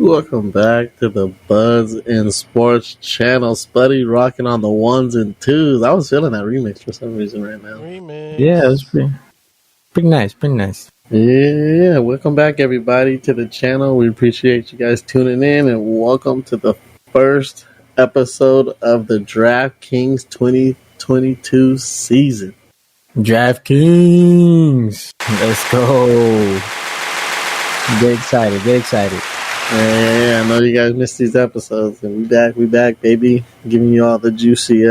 Welcome back to the Buzz in Sports channel. Spuddy rocking on the ones and twos. I was feeling that remix for some reason right now. Yeah, it was pretty nice. Yeah, welcome back everybody to the channel. We appreciate you guys tuning in, and welcome to the first episode of the DraftKings 2022 season. DraftKings, let's go. Get excited. Yeah, I know you guys missed these episodes, and we back, baby, giving you all the juicy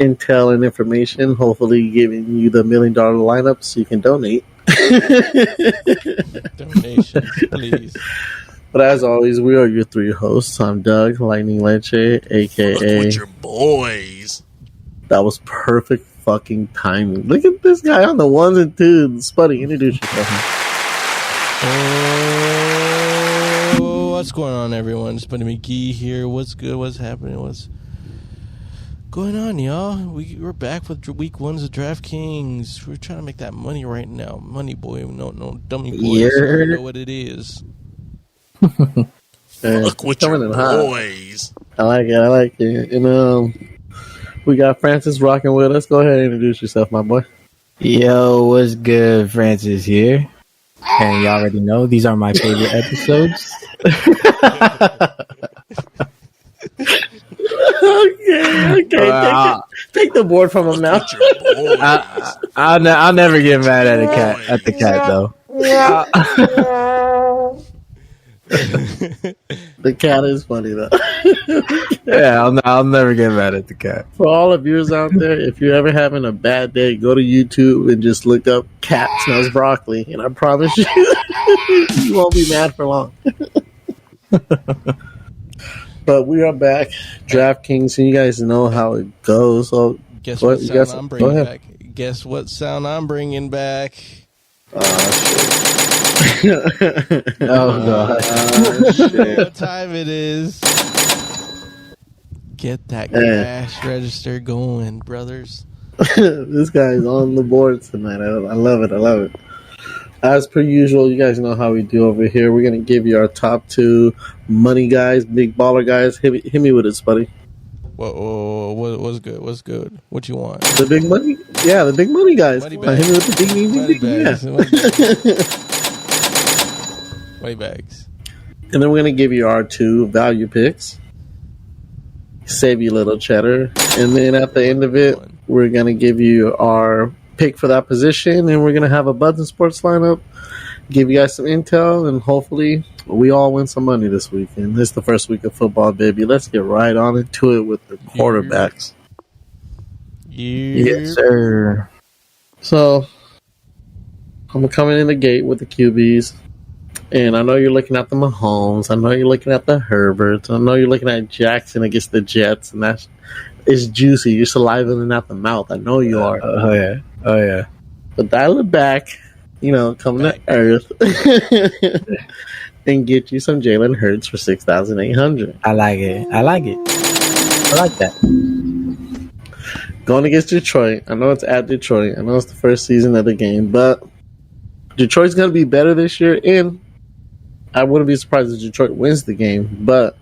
intel and information, hopefully giving you the $1 million lineup so you can donate. Donations, please. But as always, we are your three hosts. I'm Doug, Lightning Leche, a.k.a. with your boys. That was perfect fucking timing. Look at this guy on the ones and twos. Spuddy, introduce yourself. What's going on, everyone? Spuddy McGee here. What's good? What's happening? What's going on, y'all? We're back with week ones of DraftKings. We're trying to make that money right now. Money boy, no dummy boy. Yeah. So I know what it is. Fuck with your boys. I like it. And we got Francis rocking with us. Go ahead and introduce yourself, my boy. Yo, what's good? Francis here. And you already know these are my favorite episodes. Okay. Take the board from him now. I'll never get mad at the cat though. The cat is funny though. Yeah, I'll never get mad at the cat. For all of viewers out there, if you're ever having a bad day, go to YouTube and just look up "cat smells broccoli," and I promise you, you won't be mad for long. But we are back, DraftKings, and you guys know how it goes. So Guess what sound I'm bringing back? Shit. Oh god. Shit. What time it is? Get that cash register going, brothers. This guy's on the board tonight. I love it. As per usual, you guys know how we do over here. We're going to give you our top two money guys, big baller guys. Hit me with it, Spuddy. What's good? What you want? The big money? Yeah, the big money guys. Hit me with the big bags. Yeah. Money bags. And then we're going to give you our two value picks. Save you a little cheddar. And then at the end of it, we're going to give you our pick for that position, and we're going to have a Buzz in Sports lineup, give you guys some intel, and hopefully we all win some money this weekend. This is the first week of football, baby. Let's get right on into it with the quarterbacks. Yes, sir. So, I'm coming in the gate with the QBs, and I know you're looking at the Mahomes. I know you're looking at the Herberts. I know you're looking at Jackson against the Jets, and it's juicy. You're salivating out the mouth. I know you are. Oh yeah. But dial it back, come to earth and get you some Jalen Hurts for $6,800. I like it. I like that. Going against Detroit. I know it's at Detroit. I know it's the first season of the game, but Detroit's going to be better this year, and I wouldn't be surprised if Detroit wins the game, but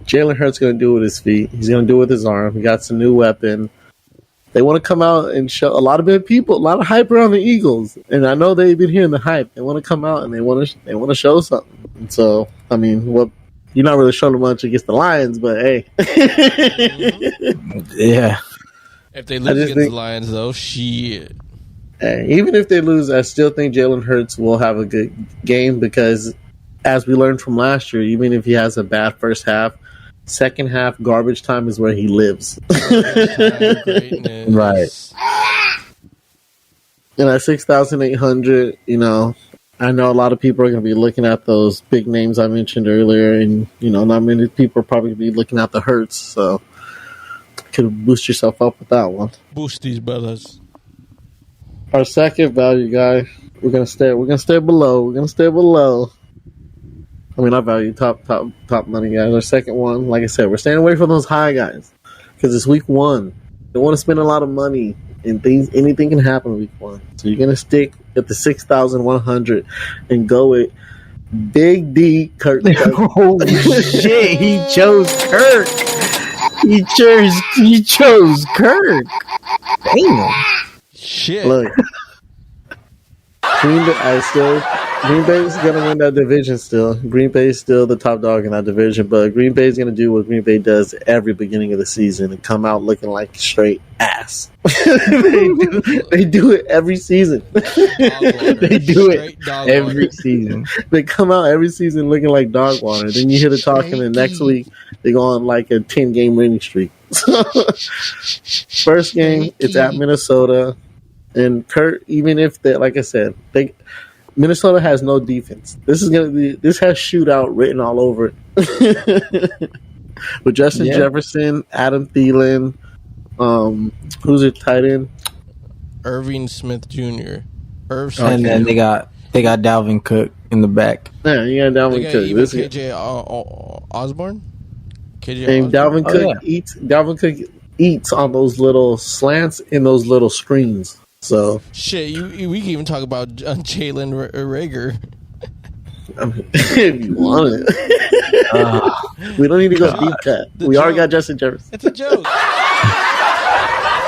Jalen Hurts going to do it with his feet. He's going to do it with his arm. He got some new weapon. They want to come out and show a lot of hype around the Eagles, and I know they've been hearing the hype. They want to come out and they want to show something. And so, I mean, you're not really showing much against the Lions, but hey, yeah. If they lose against the Lions, though, shit. Hey, even if they lose, I still think Jalen Hurts will have a good game because, as we learned from last year, even if he has a bad first half, second half garbage time is where he lives. Right. And at 6,800, I know a lot of people are going to be looking at those big names I mentioned earlier, and not many people are probably going to be looking at the Hurts, so could boost yourself up with that one. Boost these brothers. Our second value guy, we're gonna stay below. I mean, I value top money guys. Our second one, like I said, we're staying away from those high guys because it's week one. They want to spend a lot of money, and anything can happen week one. So you're gonna stick at the 6,100 and go with Big D, Kirk Cousins. Oh shit! He chose Kirk. He chose Kirk. Damn. Shit. Look, Green Bay's gonna win that division still. Green Bay's still the top dog in that division, but Green Bay's gonna do what Green Bay does every beginning of the season and come out looking like straight ass. they do it every season. They do it Every season. They come out every season looking like dog water. Then you hear the talk, and the next week they go on like a 10-game winning streak. First game, it's at Minnesota. And Kurt, even if they, like I said, Minnesota has no defense. This has shootout written all over it. With Justin Jefferson, Adam Thielen, who's your tight end? Irving Smith Jr. And then they got Dalvin Cook in the back. Yeah, you got Dalvin Cook. Even KJ Osborne. And Dalvin Cook eats on those little slants and those little screens. So shit, we can even talk about Jalen Rager. If you want it, we don't need to go deep cut. We already got Justin Jefferson. It's a joke.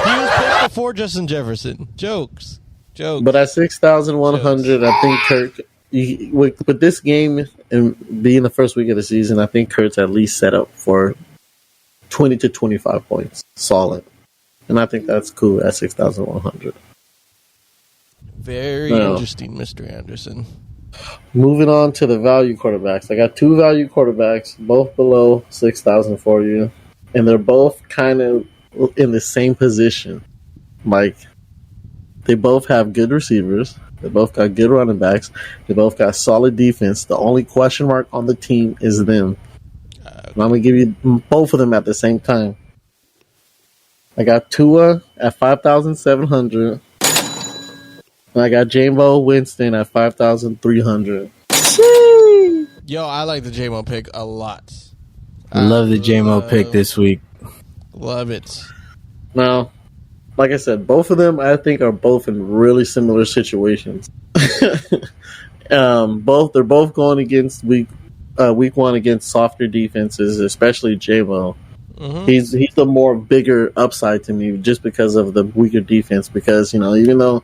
He was picked before Justin Jefferson. Jokes. But at 6,100, I think Kirk. With this game and being the first week of the season, I think Kurt's at least set up for 20 to 25 points, solid, and I think that's cool at 6,100. Very interesting, Mr. Anderson. Moving on to the value quarterbacks. I got two value quarterbacks, both below 6,000 for you, and they're both kind of in the same position. Like, they both have good receivers. They both got good running backs. They both got solid defense. The only question mark on the team is them. And I'm going to give you both of them at the same time. I got Tua at 5,700. And I got Jameis Winston at 5,300. Yo, I like the J-Mo pick a lot. I love the J-Mo pick this week. Love it. Now, like I said, both of them I think are both in really similar situations. They're both going against week one against softer defenses, especially J-Mo. Mm-hmm. He's the more bigger upside to me just because of the weaker defense. Because even though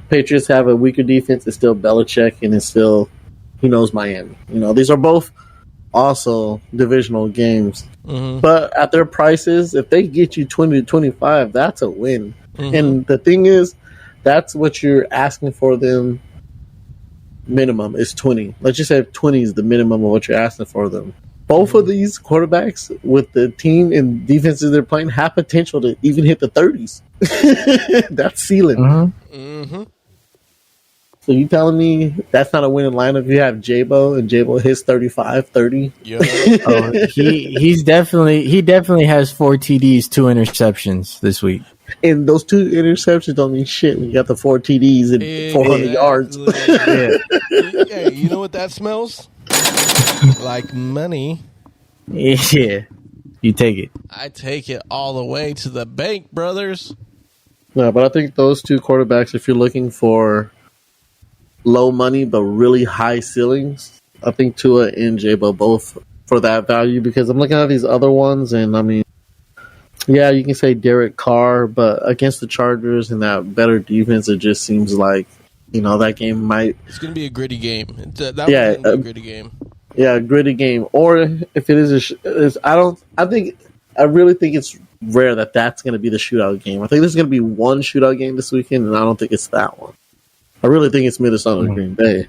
Patriots have a weaker defense, it's still Belichick, and it's still he knows Miami. These are both also divisional games. Mm-hmm. But at their prices, if they get you 20 to 25, that's a win. Mm-hmm. And the thing is, that's what you're asking for them. Minimum is 20. Let's just say 20 is the minimum of what you're asking for them. Both of these quarterbacks with the team and defenses they're playing have potential to even hit the 30s. That's ceiling. Mm-hmm. Mm-hmm. So you telling me that's not a winning lineup? You have J-Bo and J-Bo hits 35, 30. Yeah. he definitely has 4 TDs, 2 interceptions this week. And those 2 interceptions don't mean shit when you got the 4 TDs and 400 yards. Yeah. Hey, you know what that smells? Like money. Yeah. You take it. I take it all the way to the bank, brothers. No, but I think those 2 quarterbacks, if you're looking for low money but really high ceilings, I think Tua and J-Bo both for that value, because I'm looking at these other ones, and I mean, yeah, you can say Derek Carr, but against the Chargers and that better defense, it just seems like that game might. It's going to be a gritty game. Going to be a gritty game. Yeah, a gritty game. Or if it is I really think it's rare that that's going to be the shootout game. I think there's going to be one shootout game this weekend, and I don't think it's that one. I really think it's Minnesota and Green Bay.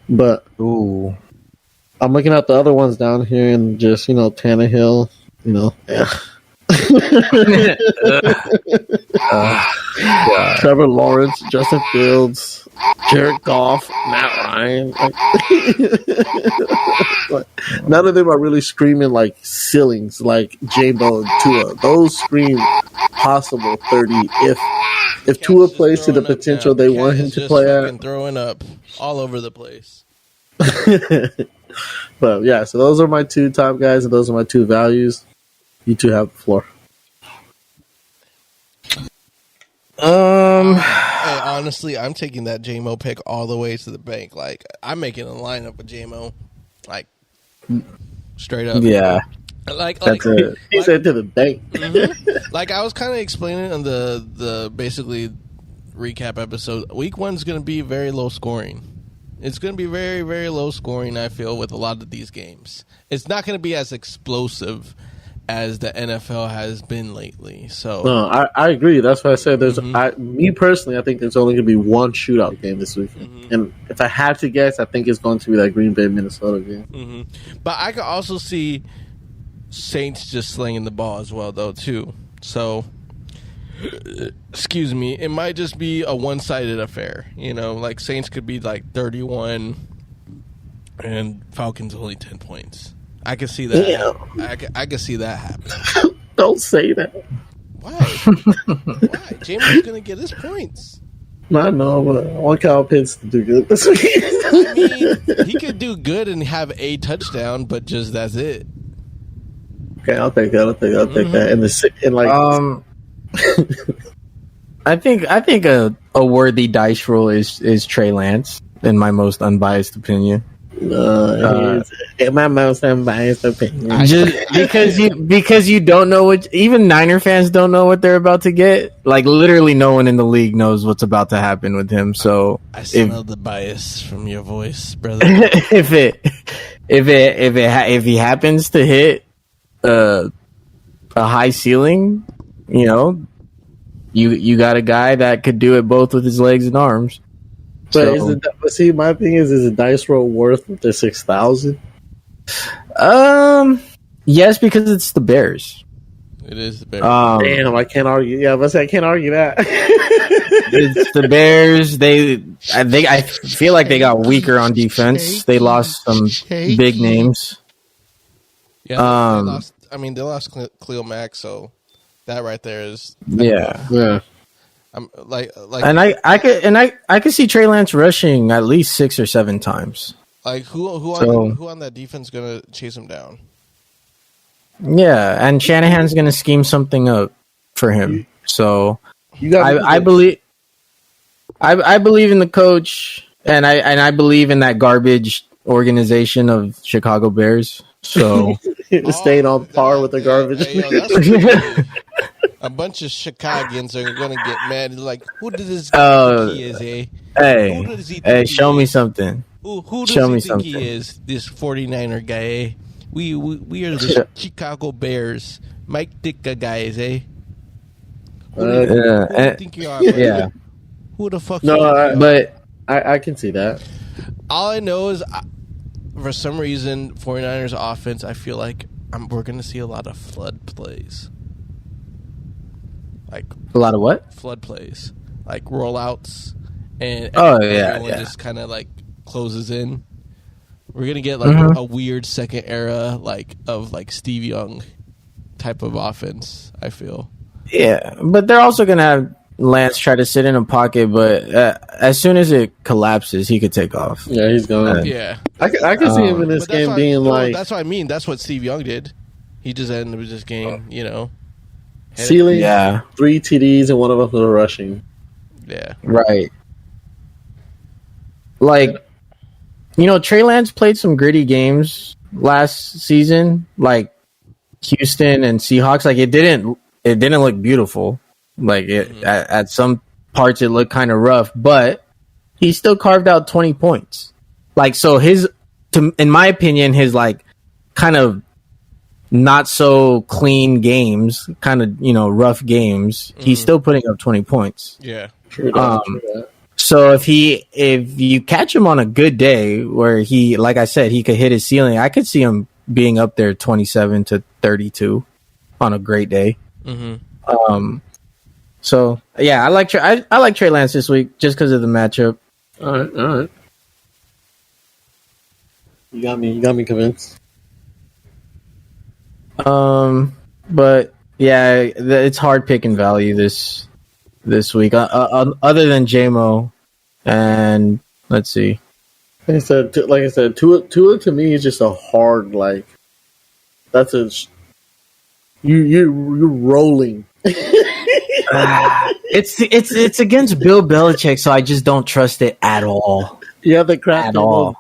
But I'm looking at the other ones down here, and just Tannehill, Trevor Lawrence, Justin Fields, Jared Goff, Matt Ryan. None of them are really screaming like ceilings like J-Bo and Tua. Those scream possible 30 if Tua plays to the potential they want him to play at. Throwing up all over the place. But yeah, so those are my 2 top guys, and those are my 2 values. You 2 have the floor. Hey, honestly, I'm taking that JMO pick all the way to the bank. Like, I'm making a lineup with JMO, like straight up. Yeah, Like He said to the bank. Mm-hmm. Like I was kind of explaining on the basically recap episode. Week 1's going to be very low scoring. It's going to be very, very low scoring, I feel, with a lot of these games. It's not going to be as explosive as the NFL has been lately. So No, I agree. That's why I said there's. Me personally, I think there's only going to be one shootout game this weekend. And if I had to guess, I think it's going to be that Green Bay Minnesota game. But I could also see Saints just slinging the ball as well, though, too. So, excuse me, it might just be a one-sided affair. You know, like Saints could be like 31 and Falcons only 10 points. I can see that. Yeah. I can see that happen. Don't say that. Why? Why? James going to get his points. I know, but I want Kyle Pitts to do good this week. I mean, he could do good and have a touchdown, but just that's it. Okay, I'll take that. I'll take that. I think a worthy dice roll is Trey Lance, in my most unbiased opinion. In my most unbiased opinion, just because you don't know what, even Niner fans don't know what they're about to get. Like literally, no one in the league knows what's about to happen with him. So I smell the bias from your voice, brother. if he happens to hit a high ceiling, you know, you got a guy that could do it both with his legs and arms. But see, my thing is a dice roll worth the 6,000? Yes, because it's the Bears. It is the Bears. Damn, I can't argue. Yeah, but I can't argue that. It's the Bears. I feel like they got weaker on defense. They lost some big names. Yeah, they lost Khalil Mack, so that right there is yeah. I'm like, and I could see Trey Lance rushing at least 6 or 7 times. Like who on that defense gonna chase him down? Yeah, and Shanahan's gonna scheme something up for him. So I believe in the coach, and I believe in that garbage organization of Chicago Bears. So staying on par with the garbage. A bunch of Chicagoans are going to get mad. Like, who does this guy think he is, eh? Hey, show me something. Who does he think he is, this 49er guy, eh? We are the Chicago Bears. Mike Ditka guys, eh? Who do you think you are, man? Yeah. Who the fuck but I can see that. All I know is, for some reason, 49ers offense, I feel like we're going to see a lot of flood plays. Like a lot of what? Flood plays, like rollouts, and everyone just kind of like closes in. We're gonna get like a weird second era of Steve Young type of offense. I feel. Yeah, but they're also gonna have Lance try to sit in a pocket, but as soon as it collapses, he could take off. Yeah, he's going. I can see him in this game being like. That's what I mean. That's what Steve Young did. He just ended with this game, you know. Ceiling, 3 TDs and one of them was rushing. Yeah. Right. Like, you know, Trey Lance played some gritty games last season, like Houston and Seahawks. Like it didn't look beautiful. Like at some parts it looked kind of rough, but he still carved out 20 points. Like so in my opinion, his like kind of not so clean games, kind of, you know, rough games, he's still putting up 20 points. Yeah. True that. So if you catch him on a good day where he, like I said, he could hit his ceiling, I could see him being up there 27 to 32 on a great day. So yeah, I like Trey Lance this week just because of the matchup. All right. You got me convinced. But yeah, it's hard picking value this week. Other than JMO, and let's see. Like I said, Tua to me is just a hard you're rolling. It's against Bill Belichick, so I just don't trust it at all. You have the crap table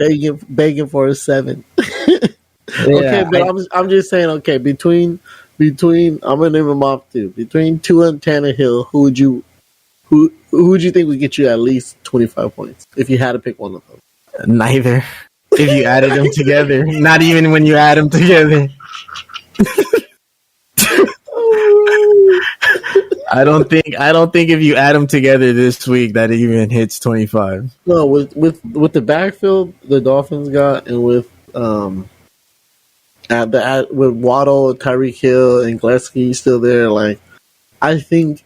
begging for a 7. Okay, but I'm just saying. Okay, between I'm gonna name them off too. Between Tua and Tannehill, who would you think would get you at least 25 points if you had to pick one of them? Neither. If you added them together, not even when you add them together. I don't think if you add them together this week that it even hits 25. No, with the backfield the Dolphins got, and with with Waddle, Tyreek Hill, and Gillespie still there, like I think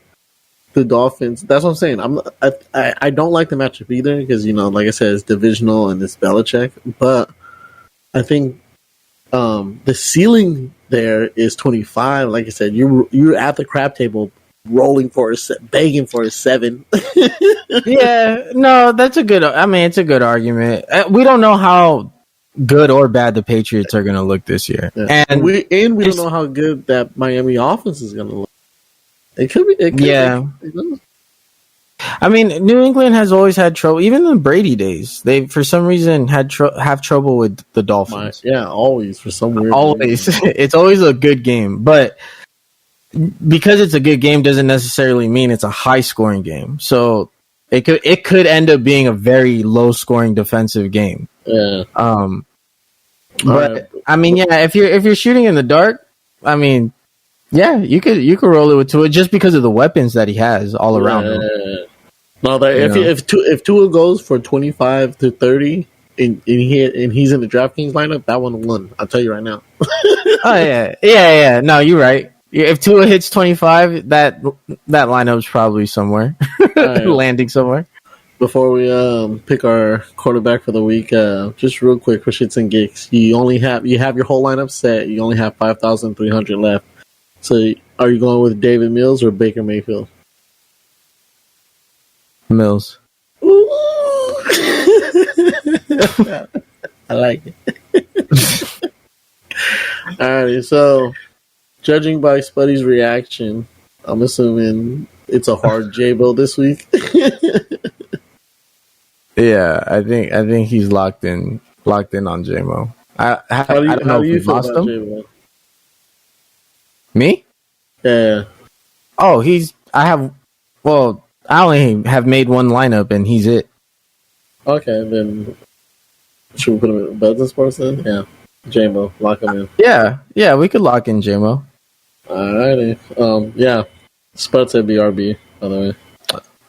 the Dolphins. That's what I'm saying. I don't like the matchup either because like I said, it's divisional and it's Belichick. But I think the ceiling there is 25. Like I said, you're at the crap table, begging for a 7. Yeah, no, that's a good. I mean, it's a good argument. We don't know how good or bad the Patriots are going to look this year, and we don't know how good that Miami offense is going to look. It could be. Yeah. I mean, New England has always had trouble. Even in the Brady days, they for some reason have trouble with the Dolphins. Always for some weird. Always, it's always a good game, but because it's a good game doesn't necessarily mean it's a high scoring game. So it could end up being a very low scoring defensive game. Yeah. But I mean, if you're shooting in the dark, I mean, yeah, you could roll it with Tua just because of the weapons that he has all around him. No, if Tua goes for 25 to 30 and he's in the DraftKings lineup, that one won. I'll tell you right now. Oh yeah. No, you're right. If Tua hits 25, that lineup's probably somewhere, landing somewhere. Before we pick our quarterback for the week, just real quick for shits and gigs, you have your whole lineup set. You only have 5,300 left. So, are you going with David Mills or Baker Mayfield? Mills. Ooh. I like it. Alrighty, so judging by Spuddy's reaction, I'm assuming it's a hard J-Bo this week. Yeah, I think he's locked in on J-Mo. I don't know if we lost him. J-Mo? Me? Yeah. Oh, I only have made one lineup and he's it. Okay, then should we put him in Buds and Sports then? Yeah. J-Mo, lock him in. Yeah, we could lock in J-Mo. Alrighty. Yeah. Spud said BRB, by the way.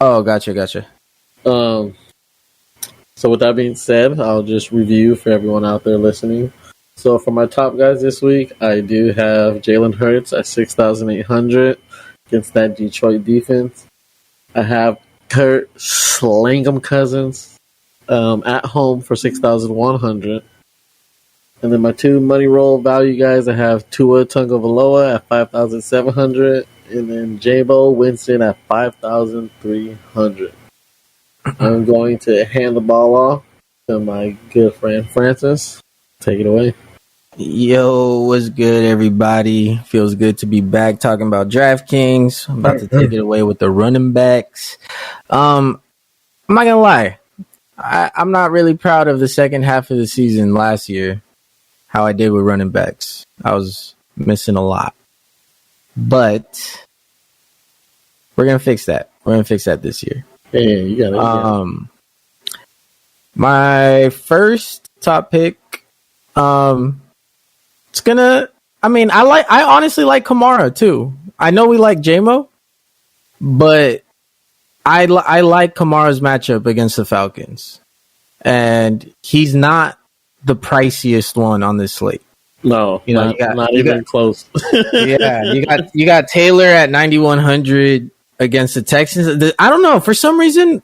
Oh, gotcha. So with that being said, I'll just review for everyone out there listening. So for my top guys this week, I do have Jalen Hurts at 6,800 against that Detroit defense. I have Kurt Slang'em Cousins at home for 6,100. And then my two money roll value guys, I have Tua Tagovailoa at 5,700, and then J-Bo Winston at 5,300. I'm going to hand the ball off to my good friend Francis. Take it away. Yo, what's good, everybody? Feels good to be back talking about DraftKings. I'm about to take it away with the running backs. I'm not gonna lie, I'm not really proud of the second half of the season last year. How I did with running backs, I was missing a lot, but we're gonna fix that. We're gonna fix that this year. Yeah, you got it. My first top pick. It's gonna. I mean, I honestly like Kamara too. I know we like J-Mo, but I like Kamara's matchup against the Falcons, and he's not the priciest one on this slate. No, not even close. Yeah, you got Taylor at 9,100 against the Texans. I don't know, for some reason,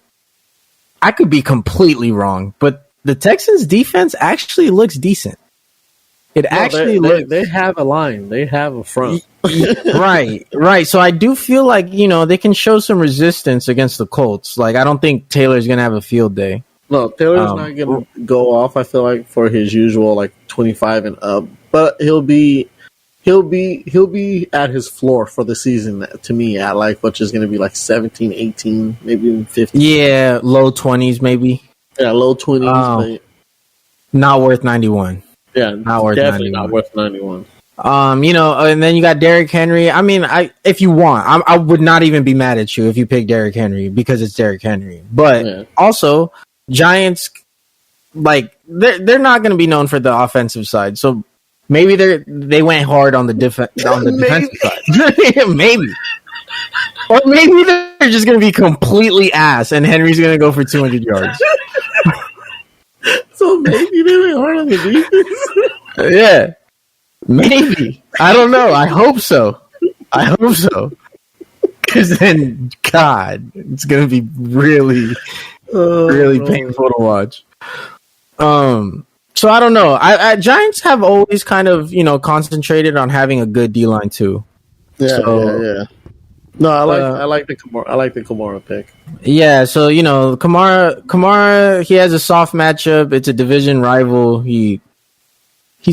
I could be completely wrong, but the Texans defense actually looks decent. They have a line. They have a front. Right. So I do feel like, they can show some resistance against the Colts. Like, I don't think Taylor's going to have a field day. No, Taylor's not going to go off, I feel like, for his usual, 25 and up. But he'll be he'll be at his floor for the season to me at like which is going to be like 17, 18, maybe even 15. Yeah, low 20s maybe. Yeah, low 20s. But not worth 91. Yeah, not worth definitely 91. not worth 91. And then you got Derrick Henry. I mean, if you want, I would not even be mad at you if you pick Derrick Henry because it's Derrick Henry. But also, Giants, like they're not going to be known for the offensive side, so maybe they went hard on the defensive side. Maybe, or maybe they're just going to be completely ass, and Henry's going to go for 200 yards. So maybe they went hard on the defense. Yeah. Maybe. I don't know. I hope so. Because then, God, it's going to be really, really painful to watch. So I don't know. Giants have always kind of, concentrated on having a good D-line too. Yeah. No, I like the Kamara pick. Yeah, so Kamara, he has a soft matchup. It's a division rival. He's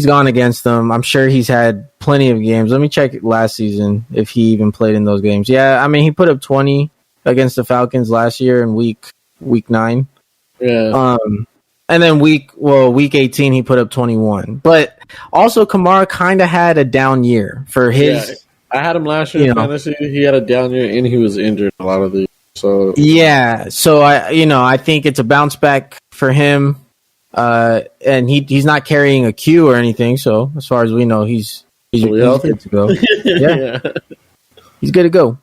gone against them. I'm sure he's had plenty of games. Let me check last season if he even played in those games. Yeah, I mean he put up 20 against the Falcons last year in week 9. Yeah. And then week 18 he put up 21. But also Kamara kind of had a down year for his. Yeah, I had him last year in fantasy. He had a down year and he was injured a lot of the. So yeah, so I think it's a bounce back for him. And he's not carrying a Q or anything, so as far as we know, he's good to go. Yeah. He's good to go.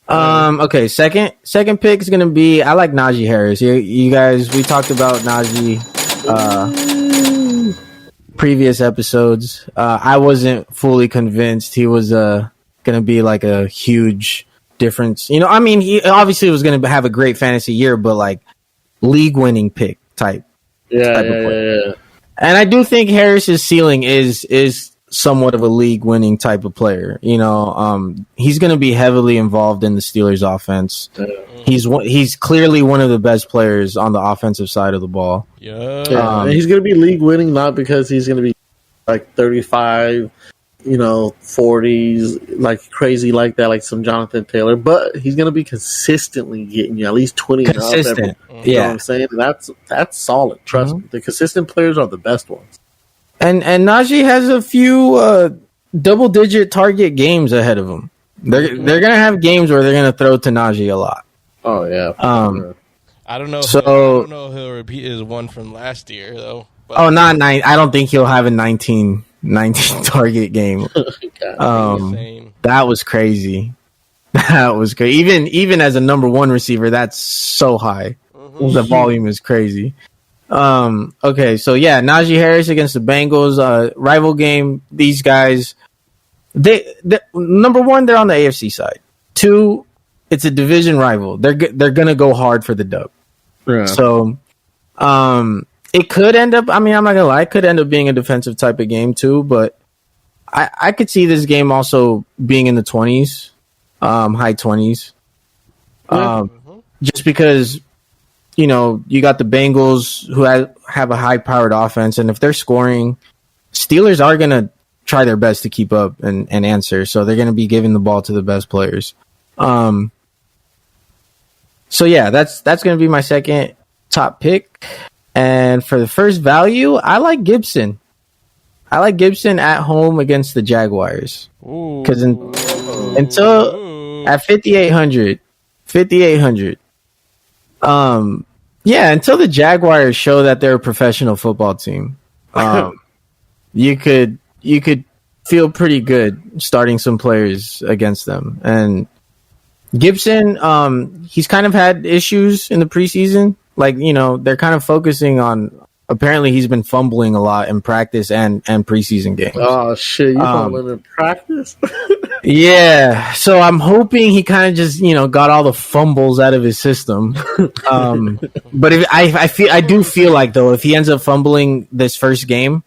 Okay, second pick is gonna be I like Najee Harris. You guys, we talked about Najee previous episodes. I wasn't fully convinced he was gonna be like a huge difference. I mean, he obviously was gonna have a great fantasy year, but like league winning pick type. Yeah. And I do think Harris's ceiling is somewhat of a league-winning type of player. He's going to be heavily involved in the Steelers' offense. Yeah. He's clearly one of the best players on the offensive side of the ball. Yeah, he's going to be league-winning not because he's going to be like 35, 40s, like crazy like that, like some Jonathan Taylor, but he's going to be consistently getting you at least 20 consistent. And up. You know what I'm saying? That's solid. Trust me. The consistent players are the best ones. And Najee has a few double-digit target games ahead of him. They're going to have games where they're going to throw to Najee a lot. Oh, yeah. I don't know. I don't know if he'll repeat his one from last year, though. But not 9. I don't think he'll have a 19 target game. That was crazy. That was crazy. Even as a number one receiver, that's so high. The volume is crazy. Okay, so yeah, Najee Harris against the Bengals, rival game. These guys, they number one, they're on the AFC side. 2, it's a division rival. They're gonna go hard for the dub. Yeah. So, it could end up. I mean, I'm not gonna lie. It could end up being a defensive type of game too. But I could see this game also being in the 20s, high 20s. Just because you got the Bengals who have a high-powered offense, and if they're scoring, Steelers are gonna try their best to keep up and answer. So they're gonna be giving the ball to the best players. So yeah, that's gonna be my second top pick. And for the first value, I like Gibson. I like Gibson at home against the Jaguars. Because until at 5,800, until the Jaguars show that they're a professional football team, you could feel pretty good starting some players against them. And Gibson, he's kind of had issues in the preseason. Like, they're kind of focusing on, apparently he's been fumbling a lot in practice and preseason games. Oh, shit. You fumbling in practice? Yeah. So I'm hoping he kind of just, got all the fumbles out of his system. But I do feel like, though, if he ends up fumbling this first game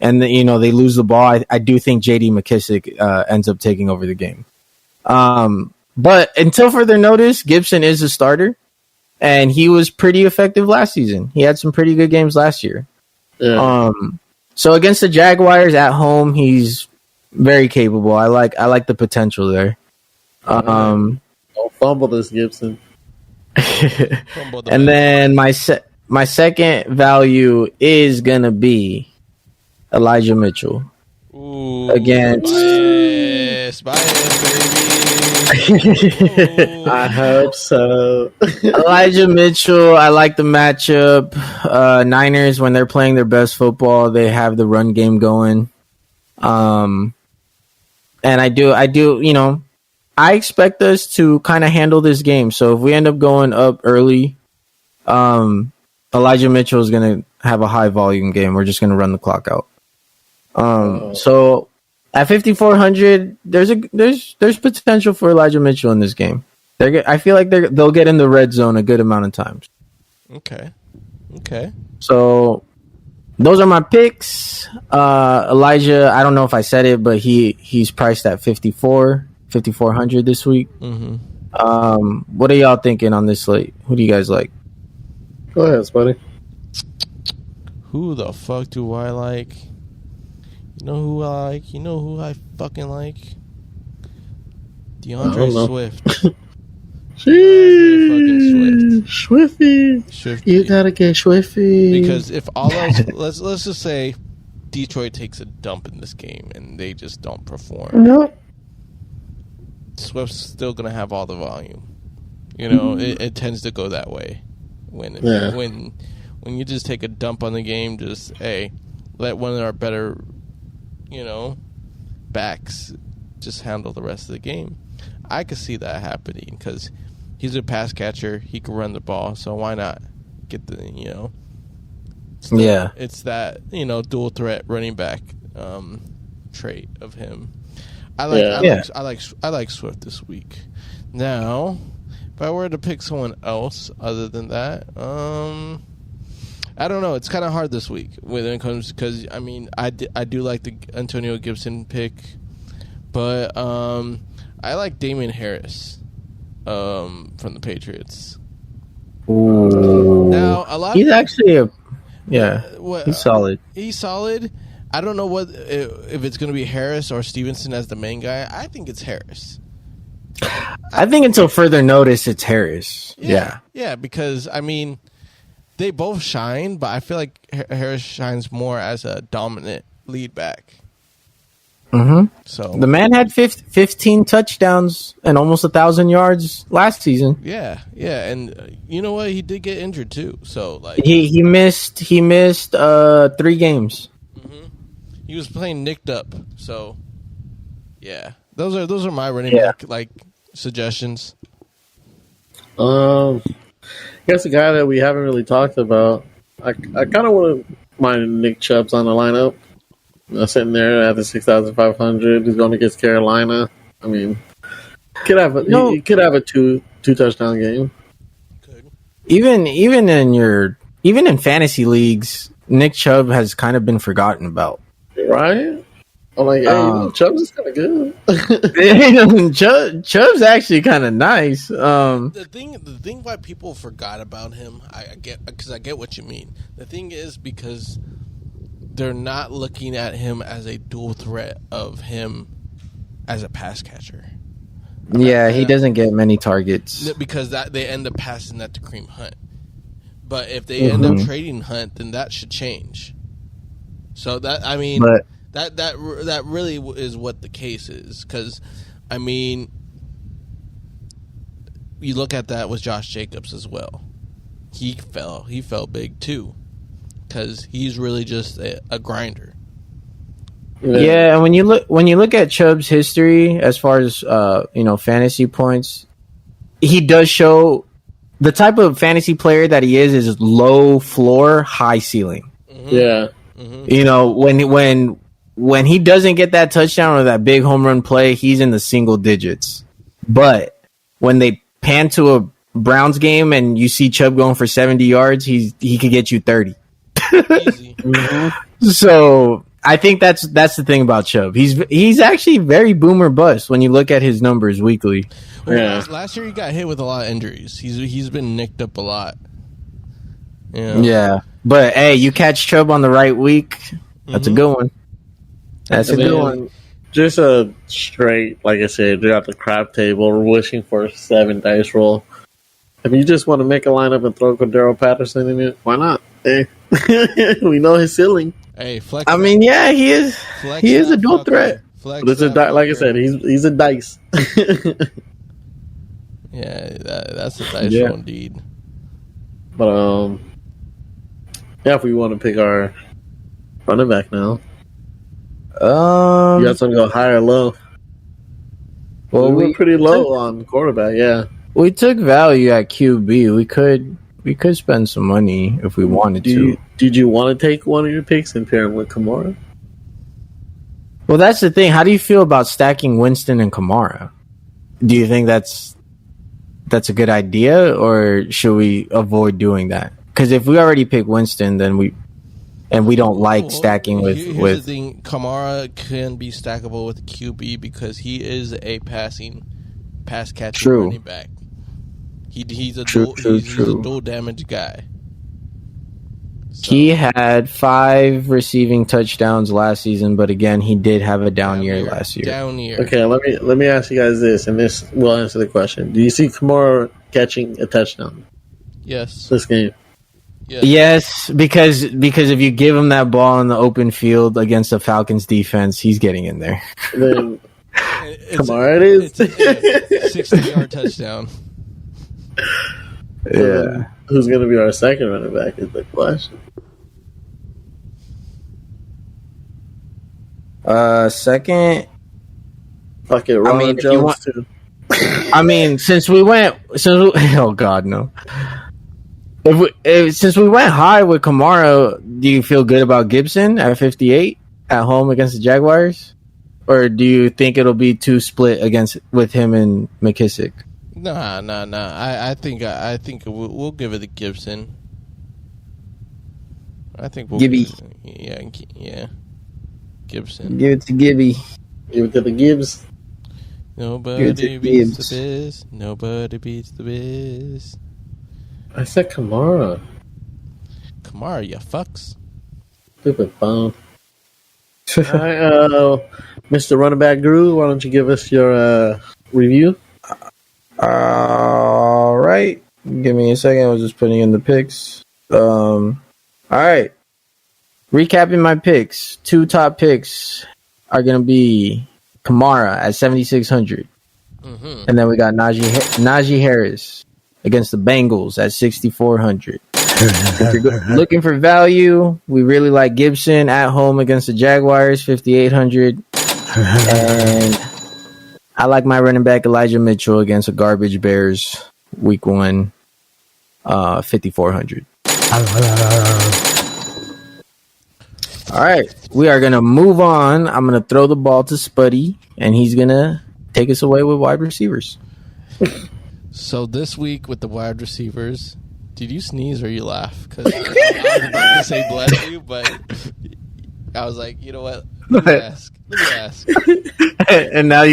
and, they lose the ball, I do think J.D. McKissick ends up taking over the game. But until further notice, Gibson is a starter. And he was pretty effective last season. He had some pretty good games last year. Yeah. So against the Jaguars at home, he's Very capable. I like the potential there. Don't fumble this, Gibson. And then my second value is gonna be Elijah Mitchell. Ooh, Against bias, baby. I hope so. Elijah Mitchell. I like the matchup. Niners, when they're playing their best football, they have the run game going. And I do. I expect us to kind of handle this game. So if we end up going up early, Elijah Mitchell is going to have a high volume game. We're just going to run the clock out. So at 5,400, there's potential for Elijah Mitchell in this game. I feel like they'll get in the red zone a good amount of times. Okay. So those are my picks. Elijah, I don't know if I said it, but he's priced at 5,400 this week. Mm-hmm. What are y'all thinking on this slate? Who do you guys like? Go ahead, Spuddy. Who the fuck do I like? You know who I like? You know who I fucking like? DeAndre Swift. Jeez, Swifty. You gotta get Swifty. Because if all else, let's just say Detroit takes a dump in this game and they just don't perform. Nope. Swift's still gonna have all the volume. You know, it tends to go that way. When you just take a dump on the game, just let one of our better, backs just handle the rest of the game. I could see that happening because he's a pass catcher. He can run the ball, so why not get the It's that dual threat running back trait of him. I like Swift this week. Now, if I were to pick someone else other than that, I don't know. It's kind of hard this week when it comes because I do like the Antonio Gibson pick, but I like Damian Harris from the Patriots. Ooh. Now a lot. He's actually he's solid. He's solid. I don't know if it's going to be Harris or Stevenson as the main guy. I think it's Harris. I think until further notice, it's Harris. Yeah, because they both shine, but I feel like Harris shines more as a dominant lead back. Mm-hmm. So the man had 15 touchdowns and almost 1,000 yards last season. Yeah, and you know what? He did get injured too. So he missed 3 games. Mm-hmm. He was playing nicked up. So yeah, those are my running back suggestions. I guess a guy that we haven't really talked about. I kind of want to mind Nick Chubb's on the lineup. Sitting there at the 6,500, he's going against Carolina. He could have a two touchdown game. Could. Even in fantasy leagues, Nick Chubb has kind of been forgotten about. Right? I'm like, Chubb's is kind of good. Chubb's actually kind of nice. The thing why people forgot about him, I get what you mean. The thing is because they're not looking at him as a dual threat of him as a pass catcher. Yeah, he doesn't get many targets because they end up passing that to Kareem Hunt. But if they end up trading Hunt, then that should change. So that that really is what the case is. Because you look at that with Josh Jacobs as well. He fell big too. Because he's really just a grinder. Yeah, and when you look at Chubb's history as far as fantasy points, he does show the type of fantasy player that he is low floor, high ceiling. Mm-hmm. Yeah. Mm-hmm. When he doesn't get that touchdown or that big home run play, he's in the single digits. But when they pan to a Browns game and you see Chubb going for 70 yards, he could get you 30. Easy. Mm-hmm. So I think that's the thing about Chubb. He's actually very boomer bust when you look at his numbers weekly. Well, last year he got hit with a lot of injuries. He's been nicked up a lot. Yeah. But hey, you catch Chubb on the right week, that's a good one. That's a good one. Just a straight, like I said, you're at the crap table, we're wishing for a 7 dice roll. If you just want to make a lineup and throw Cordero Patterson in it, why not? Hey. We know his ceiling. Hey, flex. I mean, yeah, he is. He is a dual threat. Flex But it's like I said, he's a dice. Yeah, that's a dice roll indeed. But yeah, if we want to pick our running back now, you got to go high or low. Well, we were pretty low on quarterback. Yeah, we took value at QB. We could spend some money if we wanted to. Did you want to take one of your picks and pair him with Kamara? Well, that's the thing. How do you feel about stacking Winston and Kamara? Do you think that's a good idea, or should we avoid doing that? Because if we already pick Winston, then we don't like stacking with. Here's the thing: Kamara can be stackable with QB because he is a pass catching running back. He's a dual damage guy. So. He had 5 receiving touchdowns last season, but again, he did have a down year last year. Down year. Okay, let me ask you guys this, and this will answer the question. Do you see Kamara catching a touchdown? Yes. This game. Yes, because if you give him that ball in the open field against the Falcons defense, he's getting in there. Then Kamara it is. It's a 60-yard touchdown. Yeah. Who's going to be our second running back is the question. Second. Fuck it, Ronald Jones too. I mean, since we oh God, no. Since we went high with Kamara, do you feel good about Gibson at 58 at home against the Jaguars, or do you think it'll be too split with him and McKissick? Nah. I think we'll give it to Gibson. I think we'll Gibby. Yeah. Gibson. Give it to Gibby. Give it to the Gibbs. Nobody beats the Biz. Nobody beats the Biz. I said Kamara. Kamara, you fucks. Stupid phone. All right, Mr. Running Back Guru, why don't you give us your review? All right. Give me a second. I was just putting in the picks. All right. Recapping my picks. 2 top picks are going to be Kamara at 7,600. Mm-hmm. And then we got Najee Harris against the Bengals at 6,400. If you're looking for value, we really like Gibson at home against the Jaguars, 5,800. And I like my running back Elijah Mitchell against the garbage Bears week 1, 5,400. All right, we are going to move on. I'm going to throw the ball to Spuddy, and he's going to take us away with wide receivers. So this week with the wide receivers, did you sneeze or you laugh? Because I was about to say bless you, but I was like, you know what? Let me ask. And now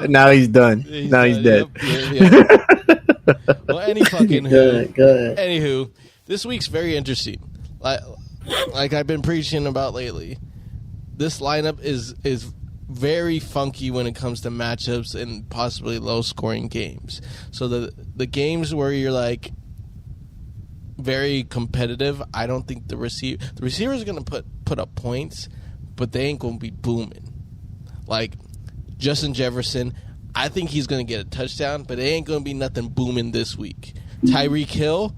now he's done. He's dead. Yep. Well, any fucking Go ahead. Anywho, this week's very interesting. Like I've been preaching about lately, this lineup is very funky when it comes to matchups and possibly low scoring games. So the games where you're like very competitive, I don't think the receivers are going to put up points, but they ain't going to be booming. Like Justin Jefferson, I think he's going to get a touchdown, but it ain't going to be nothing booming this week. Tyreek Hill,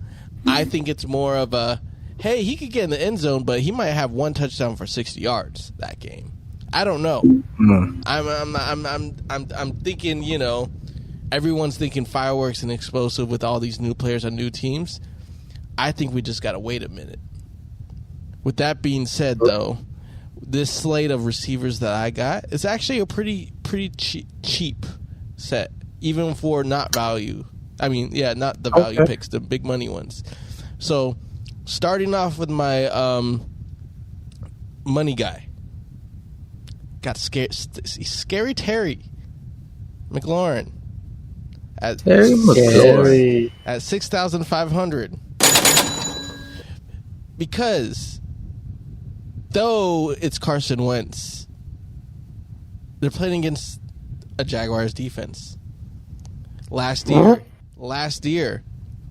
I think it's more of a, hey, he could get in the end zone, but he might have 1 touchdown for 60 yards that game. I don't know. I'm thinking, you know, everyone's thinking fireworks and explosive with all these new players on new teams. I think we just got to wait a minute. With that being said, though, this slate of receivers that I got is actually a pretty cheap set, even for not value. I mean, yeah, not the value picks, the big money ones. So, starting off with my money guy. Got Scary Terry McLaurin at 6,500. Because though it's Carson Wentz, they're playing against a Jaguars defense. Last year,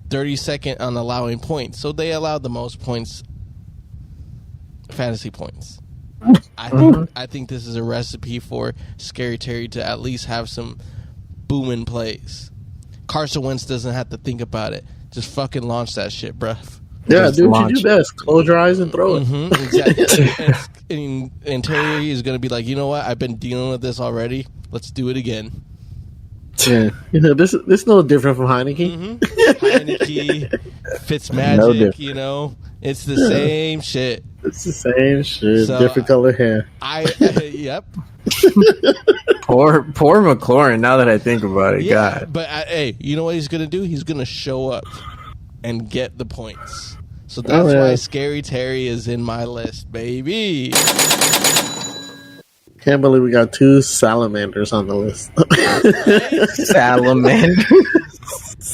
32nd on allowing points. So they allowed the most points, fantasy points. I think this is a recipe for Scary Terry to at least have some booming plays. Carson Wentz doesn't have to think about it. Just fucking launch that shit, bruh. Yeah, Just do what launch you do best. Close your eyes and throw it. Exactly. and Terry is going to be like, you know what? I've been dealing with this already. Let's do it again. Yeah, this is no different from Heineke. Heineke, Fitzmagic, No it's the same shit. It's the same shit, So, different color hair. Yep. Poor McLaurin. Now that I think about it, Yeah, God. but hey, you know what he's gonna do? He's gonna show up and get the points. So that's why Scary Terry is in my list, baby. Can't believe we got 2 salamanders on the list. Salamander.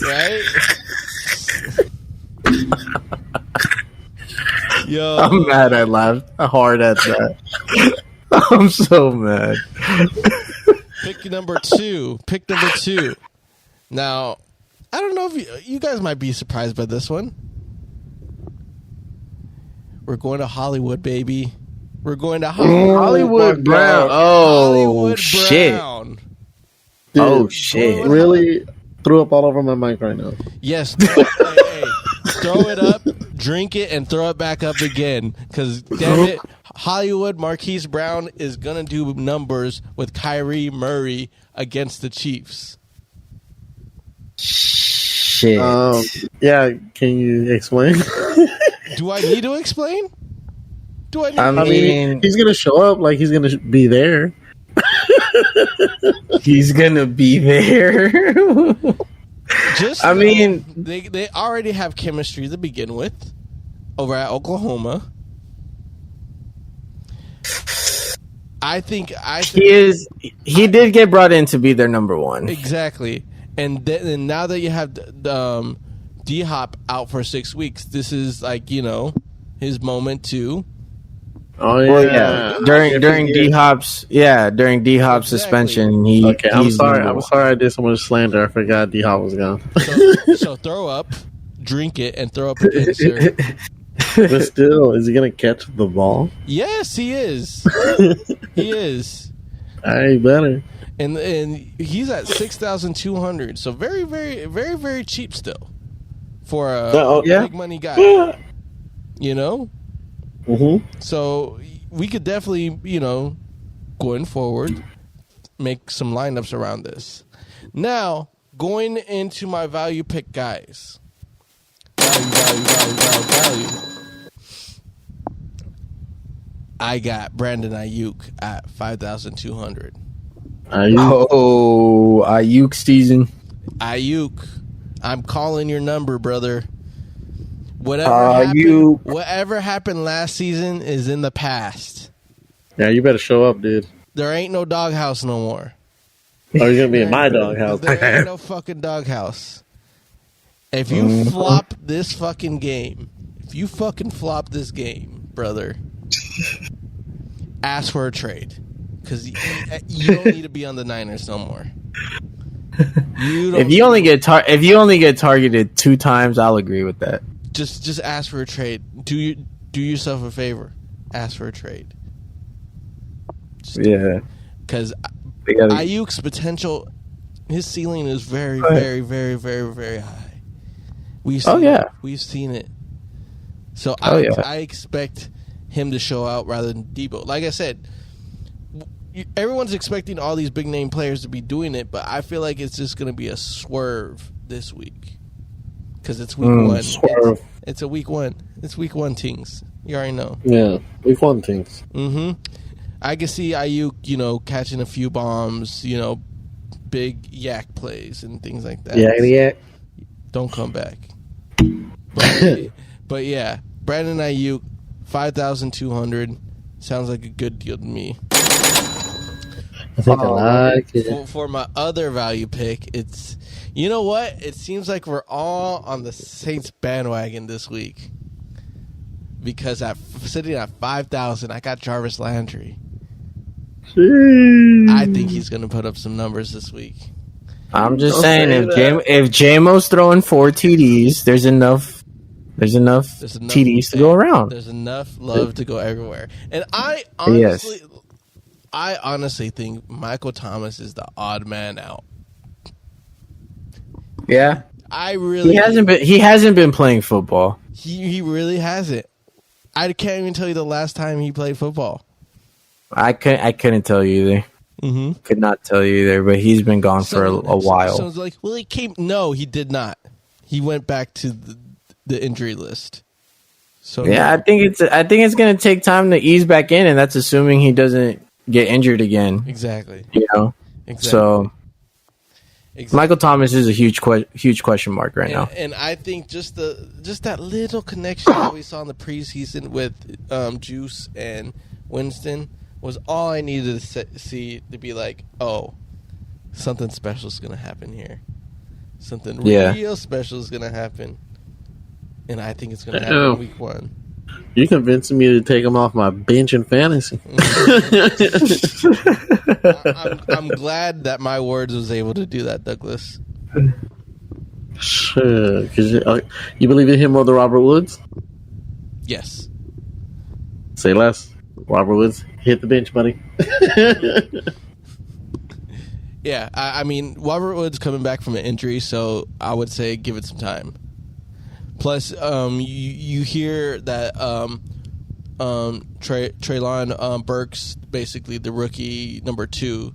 Right? Yo, I'm mad. I laughed hard at that. I'm so mad. Pick number two. Now, I don't know if you guys might be surprised by this one. We're going to Hollywood, baby. We're going to Hollywood Brown. Oh, Hollywood shit. Brown. Dude, Oh, shit. Really threw up all over my mic right now. Yes. Hey, throw it up, drink it, and throw it back up again. Because, damn it, Hollywood Marquise Brown is going to do numbers with Kyrie Murray against the Chiefs. Shit. Yeah, can you explain? Do I need to explain? I mean, he's going to show up like he's going to be there. he's going to be there. They already have chemistry to begin with over at Oklahoma. I think he did get brought in to be their number one. Exactly. And now that you have D-Hop out for 6 weeks, this is like, his moment too. Oh yeah. Well, yeah. During D-Hop's suspension, I'm sorry I did so much slander. I forgot D-Hop was gone. So throw up, drink it, and throw up again, sir. But still, is he gonna catch the ball? Yes, he is. He is. I better. And he's at 6,200, so very, very, very, very cheap still for a big money guy. Mm-hmm. So we could definitely, going forward, make some lineups around this. Now, going into my value pick guys. Value. I got Brandon Ayuk at 5,200. Ayuk season. Ayuk, I'm calling your number, brother. Whatever happened last season is in the past. Yeah, you better show up, dude. There ain't no doghouse no more. Oh, you're gonna be in my doghouse. There ain't no fucking doghouse. If you flop this fucking game, brother, ask for a trade. Because you don't need to be on the Niners no more. If you only get targeted 2 times, I'll agree with that. Just ask for a trade. Do yourself a favor. Ask for a trade. Yeah. Because Ayuk's potential, his ceiling is very, very, very, very, very high. We've seen it. So I expect him to show out rather than Debo. Like I said, everyone's expecting all these big name players to be doing it, but I feel like it's just going to be a swerve this week because it's week 1. Swerve. It's a week 1. It's week 1 things. You already know. Yeah, week 1 things. Mm-hmm. I can see Ayuk, catching a few bombs, big yak plays and things like that. Yak. Don't come back. But yeah, Brandon Ayuk, 5,200 sounds like a good deal to me. I think I like it. For my other value pick, it's, you know what? It seems like we're all on the Saints bandwagon this week. Because sitting at 5,000, I got Jarvis Landry. I think he's going to put up some numbers this week. I'm just saying, if JMO's throwing 4 TDs, there's enough TDs to go around. There's enough love to go everywhere. And I honestly think Michael Thomas is the odd man out. Yeah. He hasn't been playing football. He really hasn't. I can't even tell you the last time he played football. I couldn't tell you either. Mm-hmm. Could not tell you either, but he's been gone for a while. So it's like, well, he came. No, he did not. He went back to the injury list. So yeah, I think it's going to take time to ease back in, and that's assuming he doesn't get injured again. Exactly. You know. Exactly. So. Exactly. Michael Thomas is a huge question mark right now, and I think just that little connection that we saw in the preseason with Juice and Winston was all I needed to see to be like, oh, something special is going to happen here, something real special is going to happen, and I think it's going to happen in week 1. You convincing me to take him off my bench in fantasy. I'm glad that my words was able to do that, Douglas. Sure, because you believe in him or the Robert Woods? Yes. Say less. Robert Woods, hit the bench, buddy. Yeah, I mean, Robert Woods coming back from an injury, so I would say give it some time. Plus, you hear that Treylon Burks, basically the rookie number 2,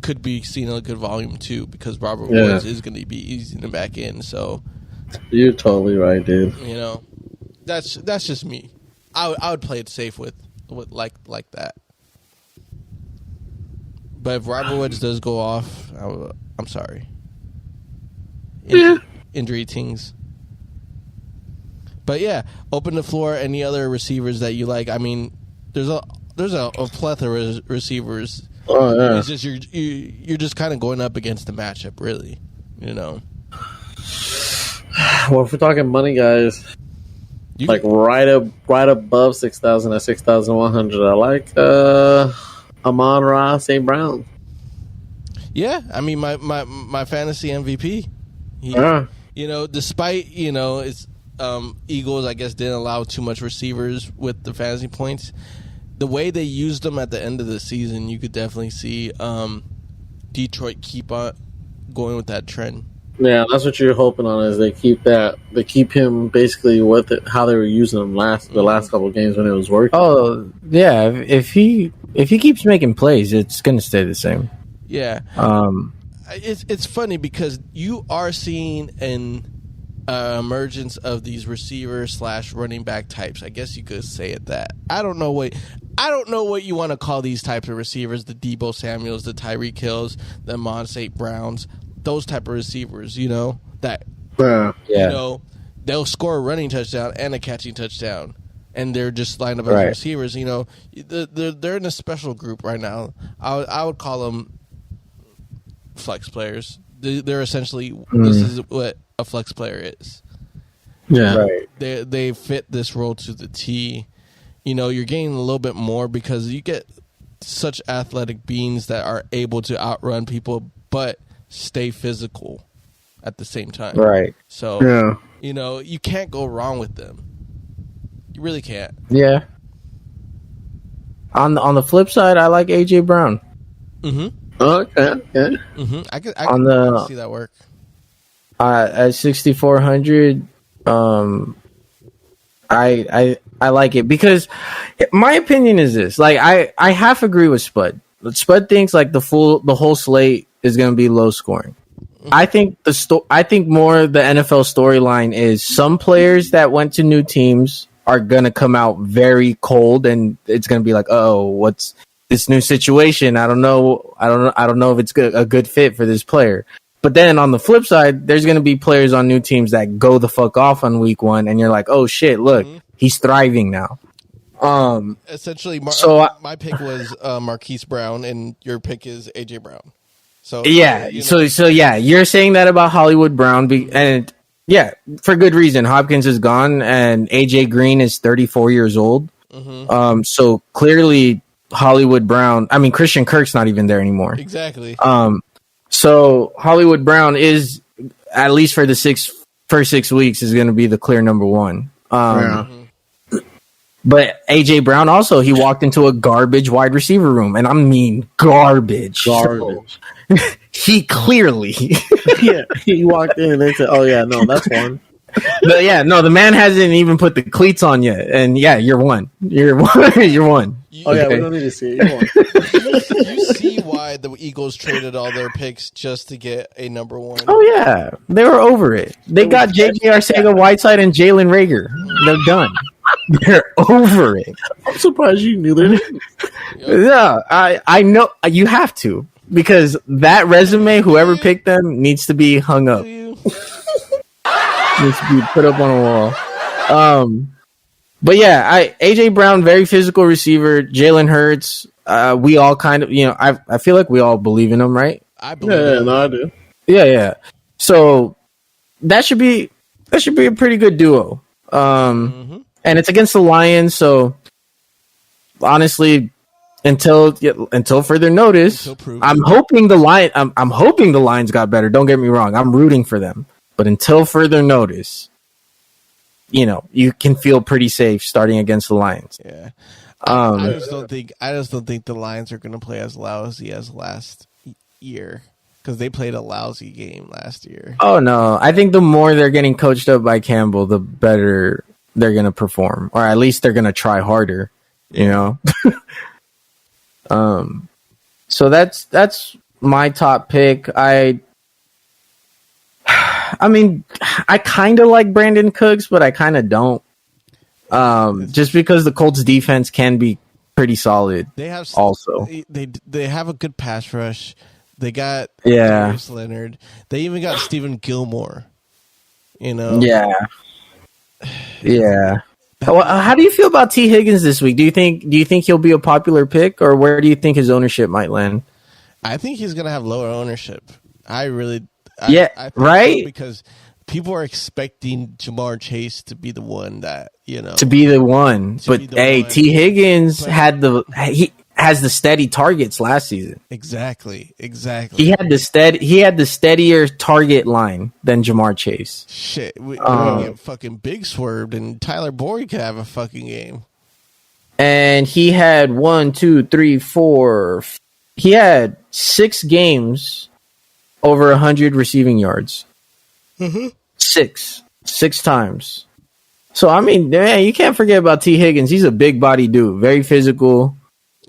could be seen a good volume too because Robert Woods is going to be easing him back in. So you're totally right, dude. You know, that's just me. I would play it safe with like that. But if Robert Woods does go off, I'm sorry. Injury things. But yeah, open the floor. Any other receivers that you like? I mean, there's a plethora of receivers. Oh yeah. It's just you're just kind of going up against the matchup, really. You know. Well, if we're talking money, guys, right above 6,000 at 6,100, I like Amon-Ra St. Brown. Yeah, I mean my fantasy MVP. You know, despite it's. Eagles, I guess, didn't allow too much receivers with the fantasy points. The way they used them at the end of the season, you could definitely see Detroit keep on going with that trend. Yeah, that's what you're hoping on is they keep him basically with how they were using him the last couple of games when it was working. Oh yeah, if he keeps making plays, it's going to stay the same. Yeah, it's funny because you are seeing an emergence of these receiver/running back types. I guess you could say it that. I don't know what you want to call these types of receivers: the Deebo Samuels, the Tyreek Hills, the Amon St. Browns, those type of receivers. That they'll score a running touchdown and a catching touchdown, and they're just lined up as receivers. They're in a special group right now. I would call them flex players. They're essentially this is what a flex player is. Yeah, right. They fit this role to the T. You're getting a little bit more because you get such athletic beings that are able to outrun people, but stay physical at the same time. Right. So you can't go wrong with them. You really can't. Yeah. On the flip side, I like AJ Brown. Mm-hmm. Okay. Mm-hmm. I can see that work. At 6,400, I like it because my opinion is this. Like I half agree with Spud. Spud thinks like the whole slate is going to be low scoring. I think I think more the NFL storyline is some players that went to new teams are going to come out very cold, and it's going to be like, oh, what's this new situation? I don't know if it's a good fit for this player. But then on the flip side, there's going to be players on new teams that go the fuck off on week 1, and you're like, oh shit, look, he's thriving now. Essentially, my pick was Marquise Brown, and your pick is AJ Brown. So you're saying that about Hollywood Brown, and yeah, for good reason. Hopkins is gone, and AJ Green is 34 years old. Mm-hmm. So clearly, Hollywood Brown. I mean, Christian Kirk's not even there anymore. Exactly. So Hollywood Brown is, at least for the first 6 weeks, is going to be the clear number one. But AJ Brown also, he walked into a garbage wide receiver room, and I mean garbage. He clearly, he walked in and they said, "Oh yeah, no, that's one." But yeah, no, the man hasn't even put the cleats on yet, and yeah, you're one. You're one. Oh yeah, we don't need to see it. You see why the Eagles traded all their picks just to get a number one? Oh yeah, they were over it. They got J.J. Arcega-Whiteside and Jalen Reagor. They're done. They're over it. I'm surprised you knew their names. Yeah, I know you have to, because that resume, whoever picked them, needs to be hung up. Needs to be put up on a wall. But yeah, AJ Brown, very physical receiver. Jalen Hurts, we all kind of, I feel like we all believe in him, right? I believe. I do. Yeah. So that should be a pretty good duo. And it's against the Lions, so honestly, until further notice, I'm hoping the Lions got better. Don't get me wrong, I'm rooting for them, but until further notice, you can feel pretty safe starting against the Lions. Yeah, I just don't think the Lions are going to play as lousy as last year, because they played a lousy game last year. Oh no, I think the more they're getting coached up by Campbell, the better they're going to perform, or at least they're going to try harder, So that's my top pick. I mean, I kind of like Brandon Cooks, but I kind of don't. Just because the Colts defense can be pretty solid. They have also they have a good pass rush. They got Darius Leonard. They even got Stephen Gilmore. Yeah. How do you feel about T. Higgins this week? Do you think he'll be a popular pick, or where do you think his ownership might land? I think he's going to have lower ownership. I think right? So, because people are expecting Jamar Chase to be the one that, to be the one. But hey, T. Higgins has the steady targets last season. Exactly. He had the steadier target line than Jamar Chase. Shit, we're gonna get fucking big swerved, and Tyler Boyd could have a fucking game. And he had 1, 2, 3, 4. He had 6 games over 100 receiving yards. Mm-hmm. 6 times. So I mean, man, you can't forget about T. Higgins. He's a big body dude, very physical.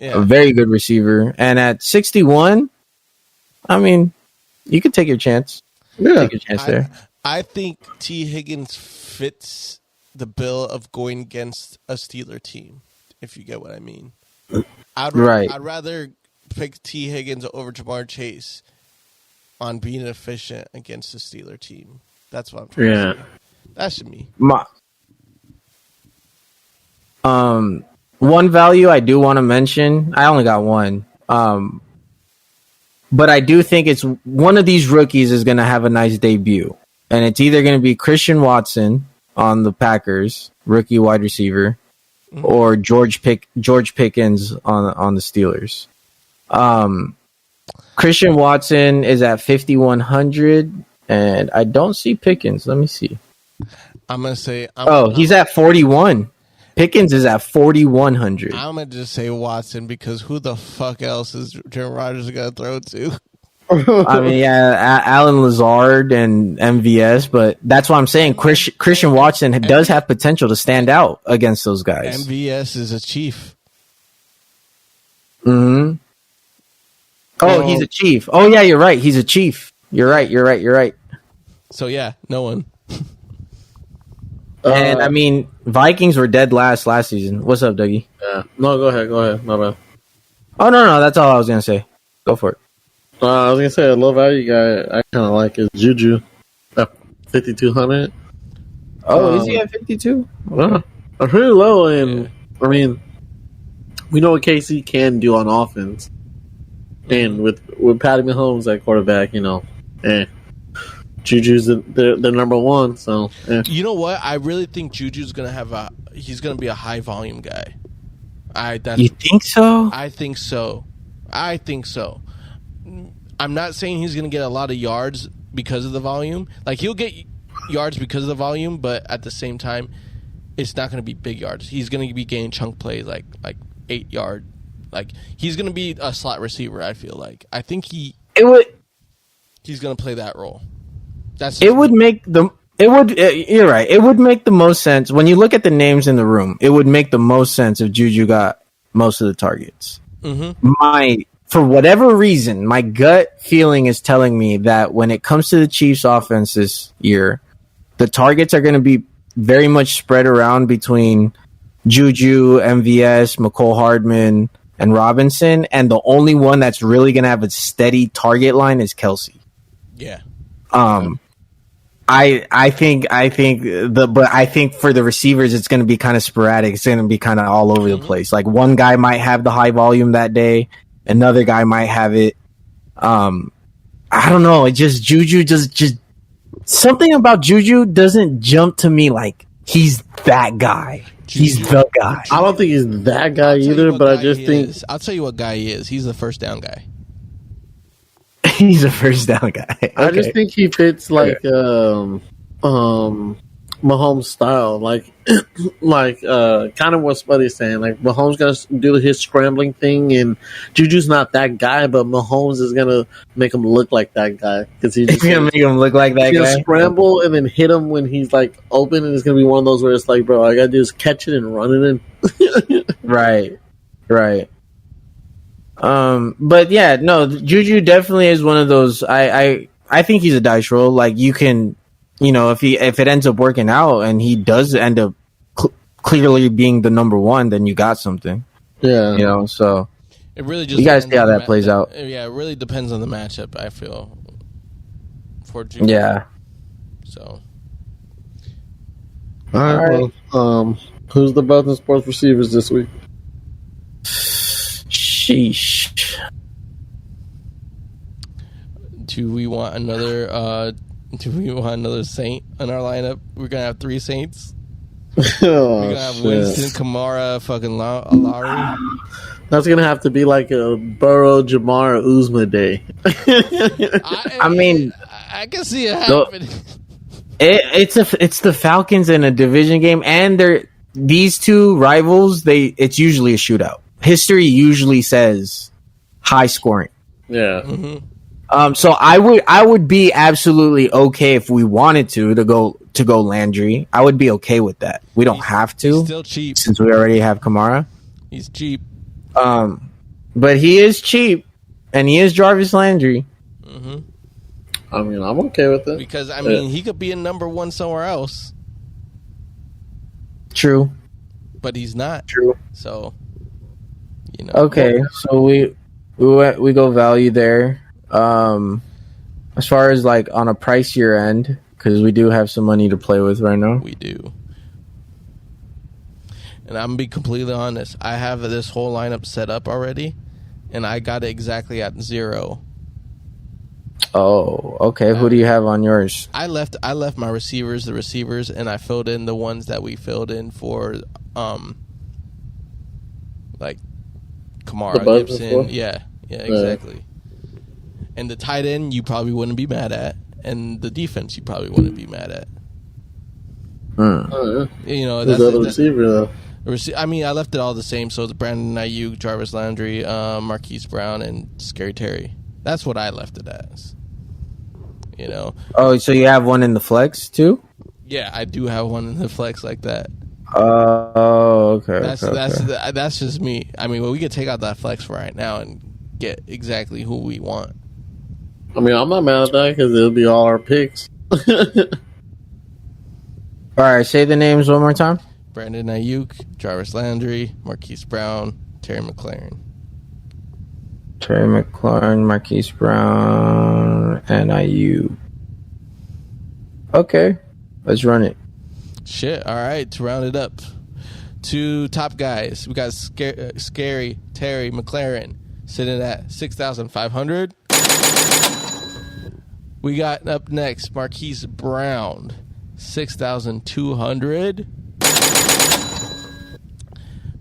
Yeah. A very good receiver. And at 61, I mean, you could take your chance. Yeah. Take your chance there. I think T. Higgins fits the bill of going against a Steeler team, if you get what I mean. I'd rather pick T. Higgins over Jamar Chase on being efficient against the Steeler team. That's what I'm trying to say. That's to me. One value I do want to mention, I only got one, but I do think it's one of these rookies is going to have a nice debut, and it's either going to be Christian Watson on the Packers, rookie wide receiver, or George Pickens on the Steelers. Christian Watson is at 5,100, and I don't see Pickens. Let me see. I'm going to say... he's at 41. Pickens is at 4,100. I'm going to just say Watson, because who the fuck else is Aaron Rodgers going to throw to? I mean, yeah, Alan Lazard and MVS, but that's why I'm saying Christian Watson does have potential to stand out against those guys. MVS is a Chief. Mm-hmm. Oh, he's a Chief. Oh, yeah, you're right. He's a Chief. You're right. So, yeah, no one. And I mean, Vikings were dead last season. What's up, Dougie? Yeah. No, go ahead. My bad. Oh, no. That's all I was going to say. Go for it. I was going to say a low value guy I kind of like is Juju at 5,200. Oh, is he at 52? I'm pretty low. And, I mean, we know what KC can do on offense. And with Patty Mahomes at quarterback, Juju's the number one, so You know what? I really think Juju's gonna be a high volume guy. You think so? I think so. I'm not saying he's going to get a lot of yards because of the volume. Like, he'll get yards because of the volume, but at the same time, it's not going to be big yards. He's going to be getting chunk plays like 8 yard. Like, he's going to be a slot receiver, I feel like. I think he's going to play that role. You're right. It would make the most sense when you look at the names in the room. It would make the most sense if Juju got most of the targets. Mm-hmm. For whatever reason, my gut feeling is telling me that when it comes to the Chiefs' offense this year, the targets are going to be very much spread around between Juju, MVS, McCole Hardman, and Robinson, and the only one that's really going to have a steady target line is Kelsey. Yeah. I think for the receivers, it's going to be kind of sporadic. It's going to be kind of all over the place. Like, one guy might have the high volume that day, another guy might have it. I don't know. It just Juju just something about Juju doesn't jump to me like he's that guy. He's the guy. I don't think he's that guy either, but I just think I'll tell you what guy he is. He's the first down guy. He's a first down guy. Okay. I just think he fits like Mahomes' style, like kind of what Spuddy's saying. Like, Mahomes gonna do his scrambling thing, and Juju's not that guy, but Mahomes is gonna make him look like that guy because he's gonna make him look like that he's guy. Gonna scramble and then hit him when he's like open, and it's gonna be one of those where it's like, bro, all I gotta do is catch it and run it in. Right. But yeah, no, Juju definitely is one of those. I think he's a dice roll. Like, you can, if it ends up working out and he does end up clearly being the number one, then you got something. Yeah. So it really just you got to see how that plays out. Yeah, it really depends on the matchup, I feel, for Juju. Yeah. So. All right. Well, who's the best in sports receivers this week? Sheesh. Do we want another Saint in our lineup? We're gonna have 3 Saints. We're gonna have Winston, Kamara, fucking Lowry. That's gonna have to be like a Burrow, Jamar, Uzma day. I can see it happening. It's the Falcons in a division game, and these two rivals. It's usually a shootout. History usually says high scoring. Yeah. Mm-hmm. So I would be absolutely okay if we wanted to go Landry. I would be okay with that. We don't have to. He's still cheap since we already have Kamara. He's cheap. But he is cheap, and he is Jarvis Landry. Mm-hmm. I mean, I'm okay with it because he could be a number one somewhere else. True, but he's not. True. So. Okay, so we go value there. As far as like on a pricier end, because we do have some money to play with right now. We do. And I'm gonna be completely honest. I have this whole lineup set up already, and I got it exactly at 0. Oh, okay. Who do you have on yours? I left my receivers, and I filled in the ones that we filled in for like Kamara, Gibson. Yeah, exactly. And the tight end you probably wouldn't be mad at, and the defense you probably wouldn't be mad at. Oh, yeah. That's the receiver though. I left it all the same. So it's Brandon Ayuk, Jarvis Landry, Marquise Brown, and Scary Terry. That's what I left it as. Oh, so you have one in the flex too? Yeah, I do have one in the flex like that. Oh, okay. That's just me. We could take out that flex for right now and get exactly who we want. I'm not mad at that because it'll be all our picks. All right, say the names one more time. Brandon Ayuk, Jarvis Landry, Marquise Brown, Terry McLaurin. Terry McLaurin, Marquise Brown, and Ayuk. Okay, let's run it. Shit, all right, to round it up. 2 top guys. We got Scary Terry McLaurin sitting at 6,500. We got up next Marquise Brown, 6,200.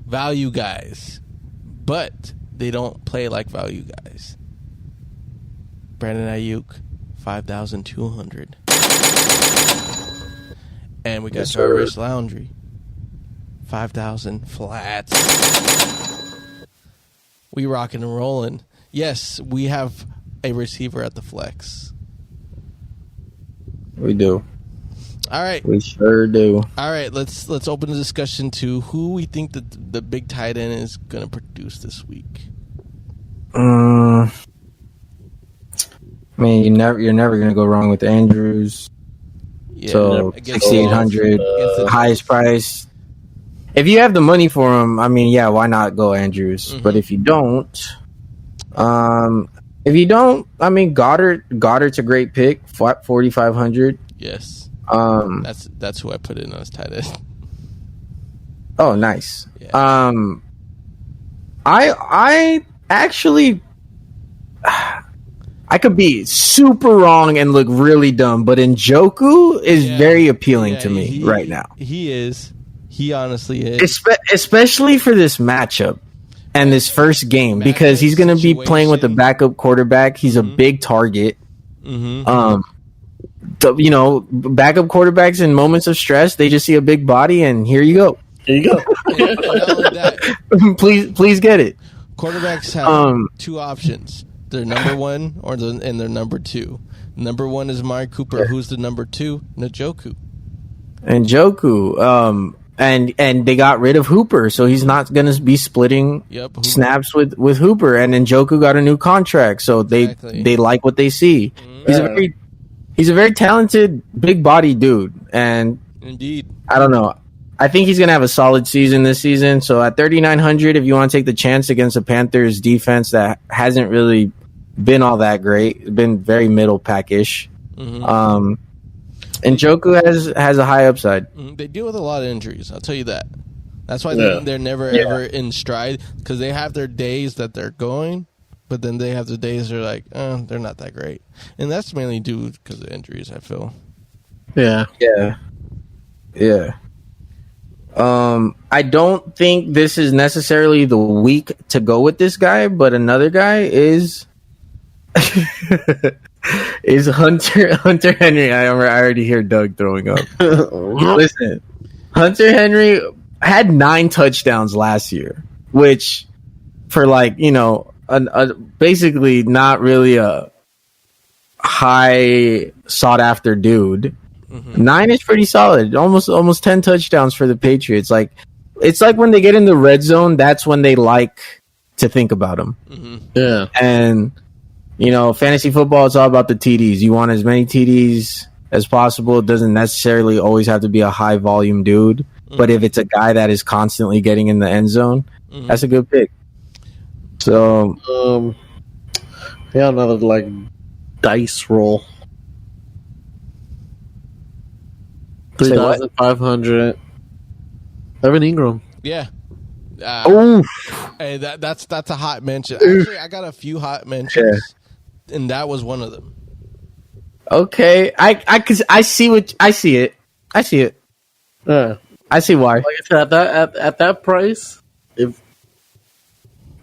value guys, but they don't play like value guys. Brandon Ayuk, 5,200. And we got Jarvis Landry, 5,000 flats. We rocking and rolling. Yes, we have a receiver at the flex. We do. All right. We sure do. All right, let's open the discussion to who we think that the big tight end is going to produce this week. I mean, you're never going to go wrong with Andrews. Yeah, so 6,800, highest price. If you have the money for him, I mean, yeah, why not go Andrews? Mm-hmm. But if you don't, I mean, Goddard's a great pick, 4,500. Yes. That's who I put in as tight end. Oh, nice. Yeah. I actually, I could be super wrong and look really dumb, but Njoku is very appealing to me right now. He is. He honestly is. Especially for this matchup and this first game, because he's going to be playing with a backup quarterback. He's a big target. Mm-hmm. Backup quarterbacks in moments of stress, they just see a big body, and here you go. There you go. Not only that, please get it. Quarterbacks have two options. They're number one and they're number two. Number one is Amari Cooper. Who's the number two? Njoku. And they got rid of Hooper, so he's not going to be splitting snaps with Hooper. And Njoku got a new contract, so they like what they see. Mm-hmm. He's a very talented, big body dude, and indeed, I don't know. I think he's going to have a solid season this season. So at 3,900, if you want to take the chance against the Panthers defense that hasn't really been all that great, it's been very middle pack-ish. Mm-hmm. Njoku has a high upside. They deal with a lot of injuries, I'll tell you that. That's why they're never ever in stride, because they have their days that they're going, but then they have the days they're like, they're not that great. And that's mainly due because of injuries, I feel. Yeah. I don't think this is necessarily the week to go with this guy, but another guy is Hunter Henry. I already hear Doug throwing up. Listen, Hunter Henry had 9 touchdowns last year, which for basically not really a high sought after dude. Mm-hmm. 9 is pretty solid. Almost 10 touchdowns for the Patriots. It's like when they get in the red zone, that's when they like to think about him. Mm-hmm. Yeah. And fantasy football, it's all about the TDs. You want as many TDs as possible. It doesn't necessarily always have to be a high volume dude. Mm-hmm. But if it's a guy that is constantly getting in the end zone, that's a good pick. So, another dice roll. 3,500. Evan Ingram. Yeah. Oof. Hey, that's a hot mention. Actually, I got a few hot mentions, and that was one of them. Okay, I see it. I see it. I see why. Like I said, at that price, if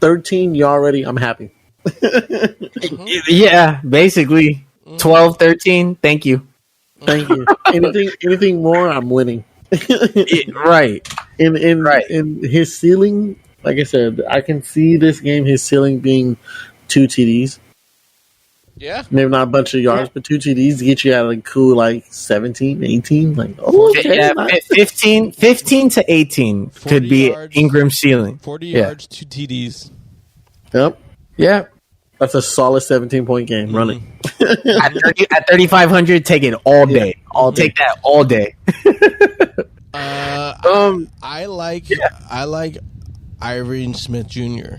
13, I'm happy. Yeah, basically 12, 13. Thank you. Anything more, I'm winning. Right. In his ceiling, like I said, I can see this game, his ceiling being 2 TDs. Yeah. Maybe not a bunch of yards, but 2 TDs to get you at a cool 17, 18. Okay. Yeah, 15 to 18 could be Ingram's ceiling. 40 yards, 2 TDs. Yep. Yeah. That's a solid 17-point game. Run it. At 3,500, take it all day. I'll take that all day. I like Ivory Smith Jr.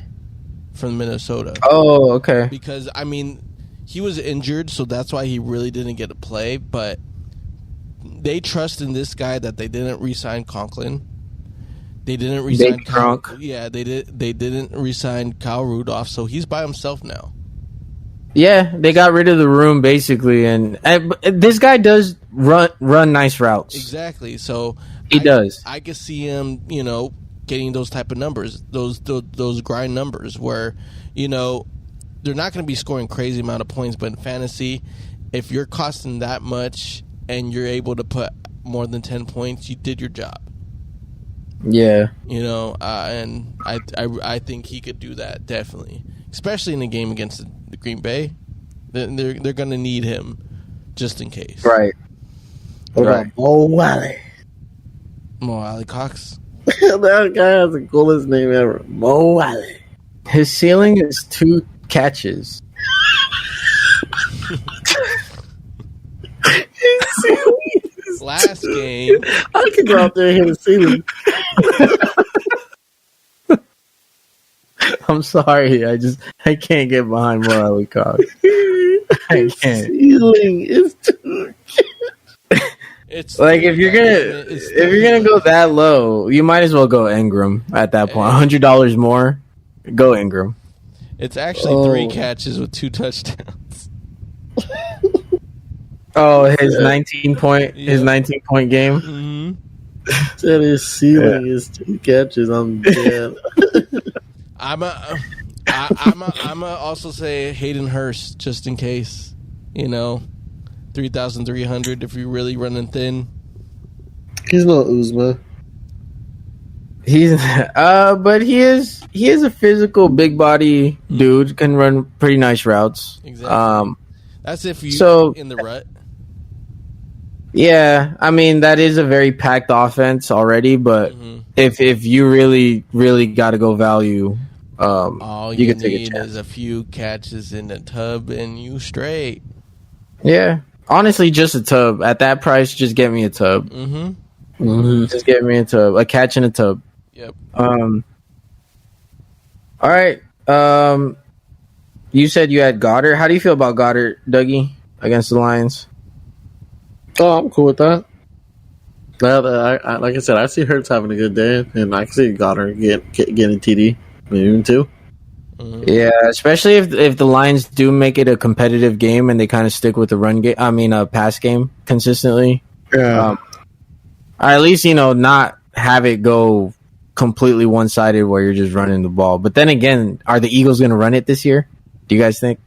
from Minnesota. Oh, okay. Because he was injured, so that's why he really didn't get to play. But they trust in this guy that they didn't re-sign Conklin. They didn't re-sign Kronk. Yeah, they didn't re-sign Kyle Rudolph, so he's by himself now. Yeah, they got rid of the room basically, and this guy does run nice routes. Exactly. So he does. I could see him, getting those type of numbers, those grind numbers where, you know, they're not going to be scoring crazy amount of points, but in fantasy, if you're costing that much and you're able to put more than 10 points, you did your job. Yeah. You know, and I think he could do that, definitely. Especially in the game against the Green Bay. They're going to need him just in case. Right. What about Mo Wally? Mo Alley Cox. That guy has the coolest name ever. Mo Wally. His ceiling is 2 catches. Last game, I could go out there and hit a ceiling. I'm sorry, I can't get behind Morale Cox. I can't. Ceiling is too. it's Like if you're gonna go that low, you might as well go Ingram at that point. $100 more, go Ingram. It's actually 3 catches with 2 touchdowns. Oh, his 19 point game. Mm-hmm. Said his ceiling is 2 catches. I'm dead. I'm also say Hayden Hurst just in case, you know, 3,300 if you're really running thin. He's no Uzma. He's but he is a physical big body dude, can run pretty nice routes. Exactly. That's if you in the rut. Yeah, I mean that is a very packed offense already, but if you really got to go value, all you you can take a need chance. is a few catches in the tub and you straight. Yeah, honestly, just a tub at that price. Just get me a tub. Just get me a tub, a catch in a tub. Yep. All right. You said you had Goddard. How do you feel about Goddard, Dougie, against the Lions? Oh, I'm cool with that. Like I said, I see Hurts having a good day, and I can see Goddard getting TD, maybe even 2. Yeah, especially if the Lions do make it a competitive game and they kind of stick with the run game. I mean, a pass game consistently. Yeah. At least not have it go completely one-sided where you're just running the ball. But then again, are the Eagles going to run it this year? Do you guys think?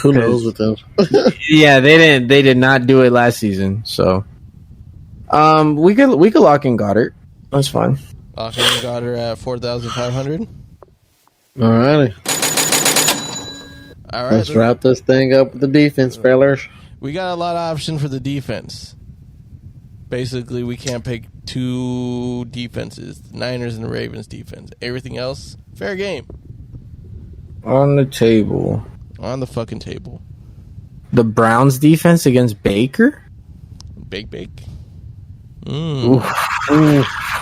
Who knows with them? Yeah, they did not do it last season. So, we could lock in Goddard. That's fine. Locking in Goddard at 4,500. Alrighty. All right. Let's wrap this thing up with the defense, fellas. We got a lot of option for the defense. Basically, we can't pick 2 defenses, the Niners and the Ravens defense. Everything else, fair game. On the table. On the fucking table. The Browns defense against Baker? Bake. Ooh,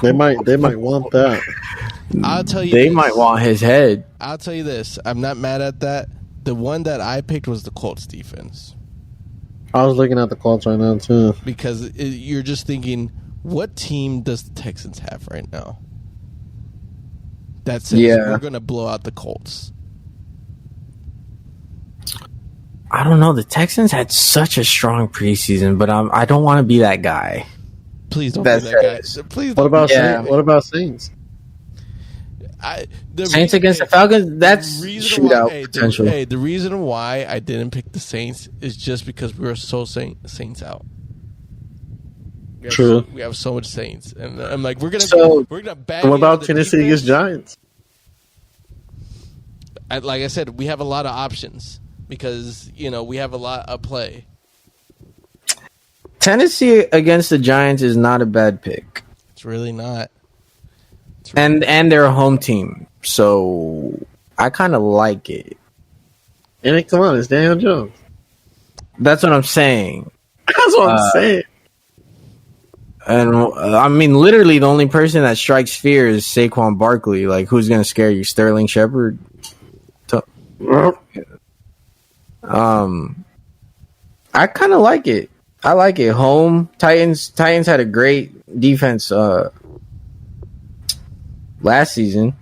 they might want that. I'll tell you They this. might want his head. I'll tell you this. I'm not mad at that. The one that I picked was the Colts defense. I was looking at the Colts right now, too. Because you're just thinking, what team does the Texans have right now? That says we're going to blow out the Colts. I don't know. The Texans had such a strong preseason, but I don't want to be that guy. Please don't be that guy. Please. What about Saints? What about Saints? Saints against the Falcons? That's shootout potential. Hey, the reason why I didn't pick the Saints is just because we were so Saints out. True. We have so much Saints, and I'm like, we're gonna bang. What about Tennessee against Giants? Like I said, we have a lot of options because we have a lot of play. Tennessee against the Giants is not a bad pick. It's really not. And they're a home team, so I kind of like it. And come on, it's Daniel Jones. That's what I'm saying. That's what I'm saying. And I mean, literally, the only person that strikes fear is Saquon Barkley. Like, who's going to scare you? Sterling Shepard? I kind of like it. I like it. Home Titans had a great defense last season.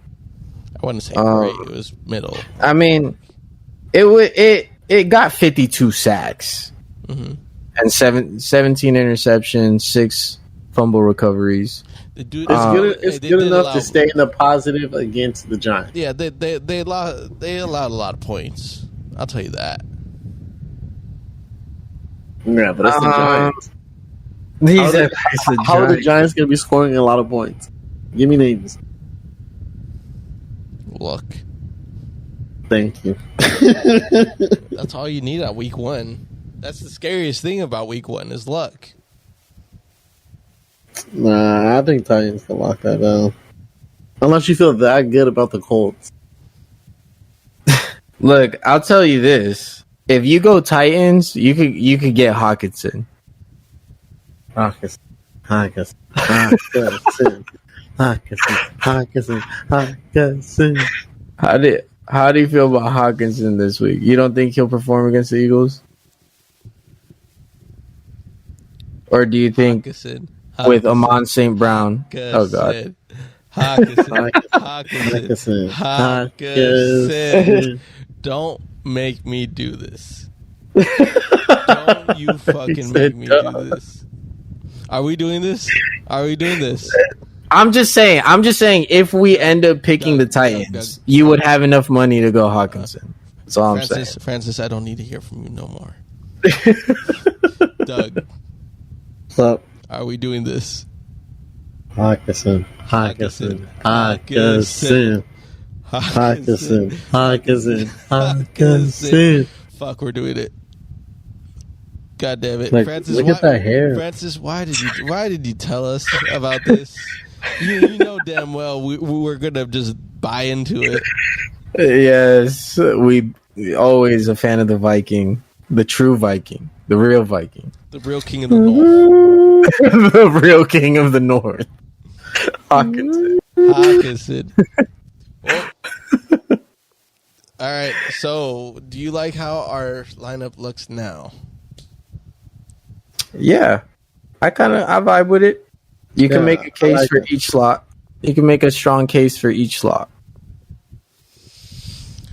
I wouldn't say great. It was middle. I mean, it got 52 sacks and 17 interceptions, 6 fumble recoveries. It's good enough to stay in the positive against the Giants. Yeah, they allowed a lot of points. I'll tell you that. Yeah, but it's the Giants. How are the Giants going to be scoring a lot of points? Give me names. Luck. Thank you. That's all you need on week 1. That's the scariest thing about week 1 is luck. Nah, I think Titans can lock that down. Unless you feel that good about the Colts. Look, I'll tell you this: if you go Titans, you could get Hawkinson. Hawkinson. How do you feel about Hawkinson this week? You don't think he'll perform against the Eagles? Or do you think with Amon St. Brown? Oh, God. Hawkinson. Don't make me do this. Don't you fucking make me do this. Are we doing this? I'm just saying, if we end up picking the Titans, you would have enough money to go Hawkinson. That's all I'm saying. Francis, I don't need to hear from you no more. Doug. What's up? Are we doing this? Hawkinson. Fuck, we're doing it. God damn it, like, Francis! Look at that hair, Francis. Why did you tell us about this? You know damn well we were gonna just buy into it. Yes, we always a fan of the Viking, the true Viking, the real Viking, the real king of the North, the real king of the North, Hawkinson. Well, all right. So, do you like how our lineup looks now? Yeah, I vibe with it. You can make a case for each slot. You can make a strong case for each slot.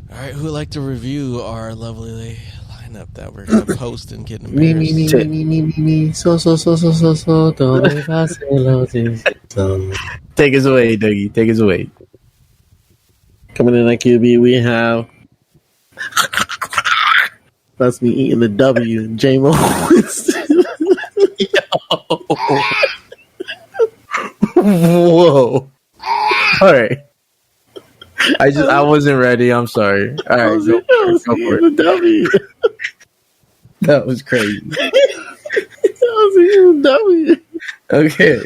All right, who would like to review our lovely lineup that we're going to post and get embarrassed? Me. So. Take us away, Dougie. Take us away. Coming in at QB, we have... That's me eating the W. J-Mo Winston. Whoa. All right. I wasn't ready. I'm sorry. All right, go for it. W. That was crazy. That was a W. Okay.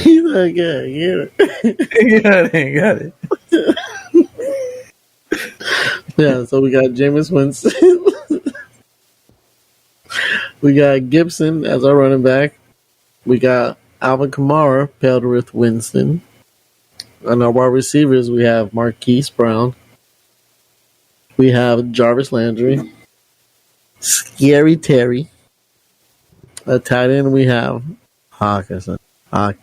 He's like, yeah. Got it. Yeah, so we got Jameis Winston. We got Gibson as our running back. We got Alvin Kamara paired with Winston. On our wide receivers, we have Marquise Brown. We have Jarvis Landry. Scary Terry. At tight end, we have Hawkinson. In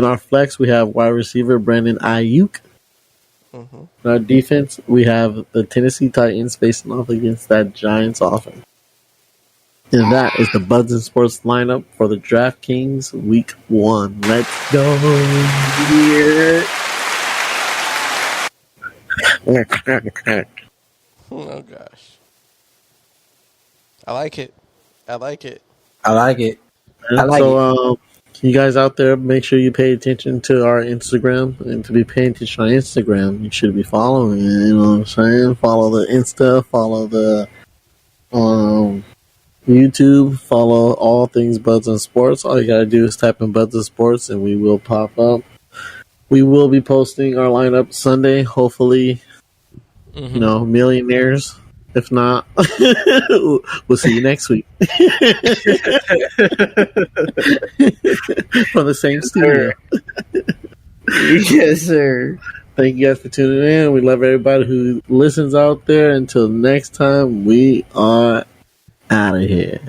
our flex, we have wide receiver Brandon Ayuk. In our defense, we have the Tennessee Titans facing off against that Giants offense. And that is the Buds and Sports lineup for the DraftKings Week 1. Let's go here. Oh, gosh. I like it. So, you guys out there, make sure you pay attention to our Instagram. And to be paying attention on Instagram, you should be following it. You know what I'm saying? Follow the Insta, follow the YouTube, follow all things Buds and Sports. All you gotta do is type in Buds and Sports and we will pop up. We will be posting our lineup Sunday, hopefully, millionaires. If not, we'll see you next week. From the same studio. Yes, sir. Thank you guys for tuning in. We love everybody who listens out there. Until next time, we are out of here.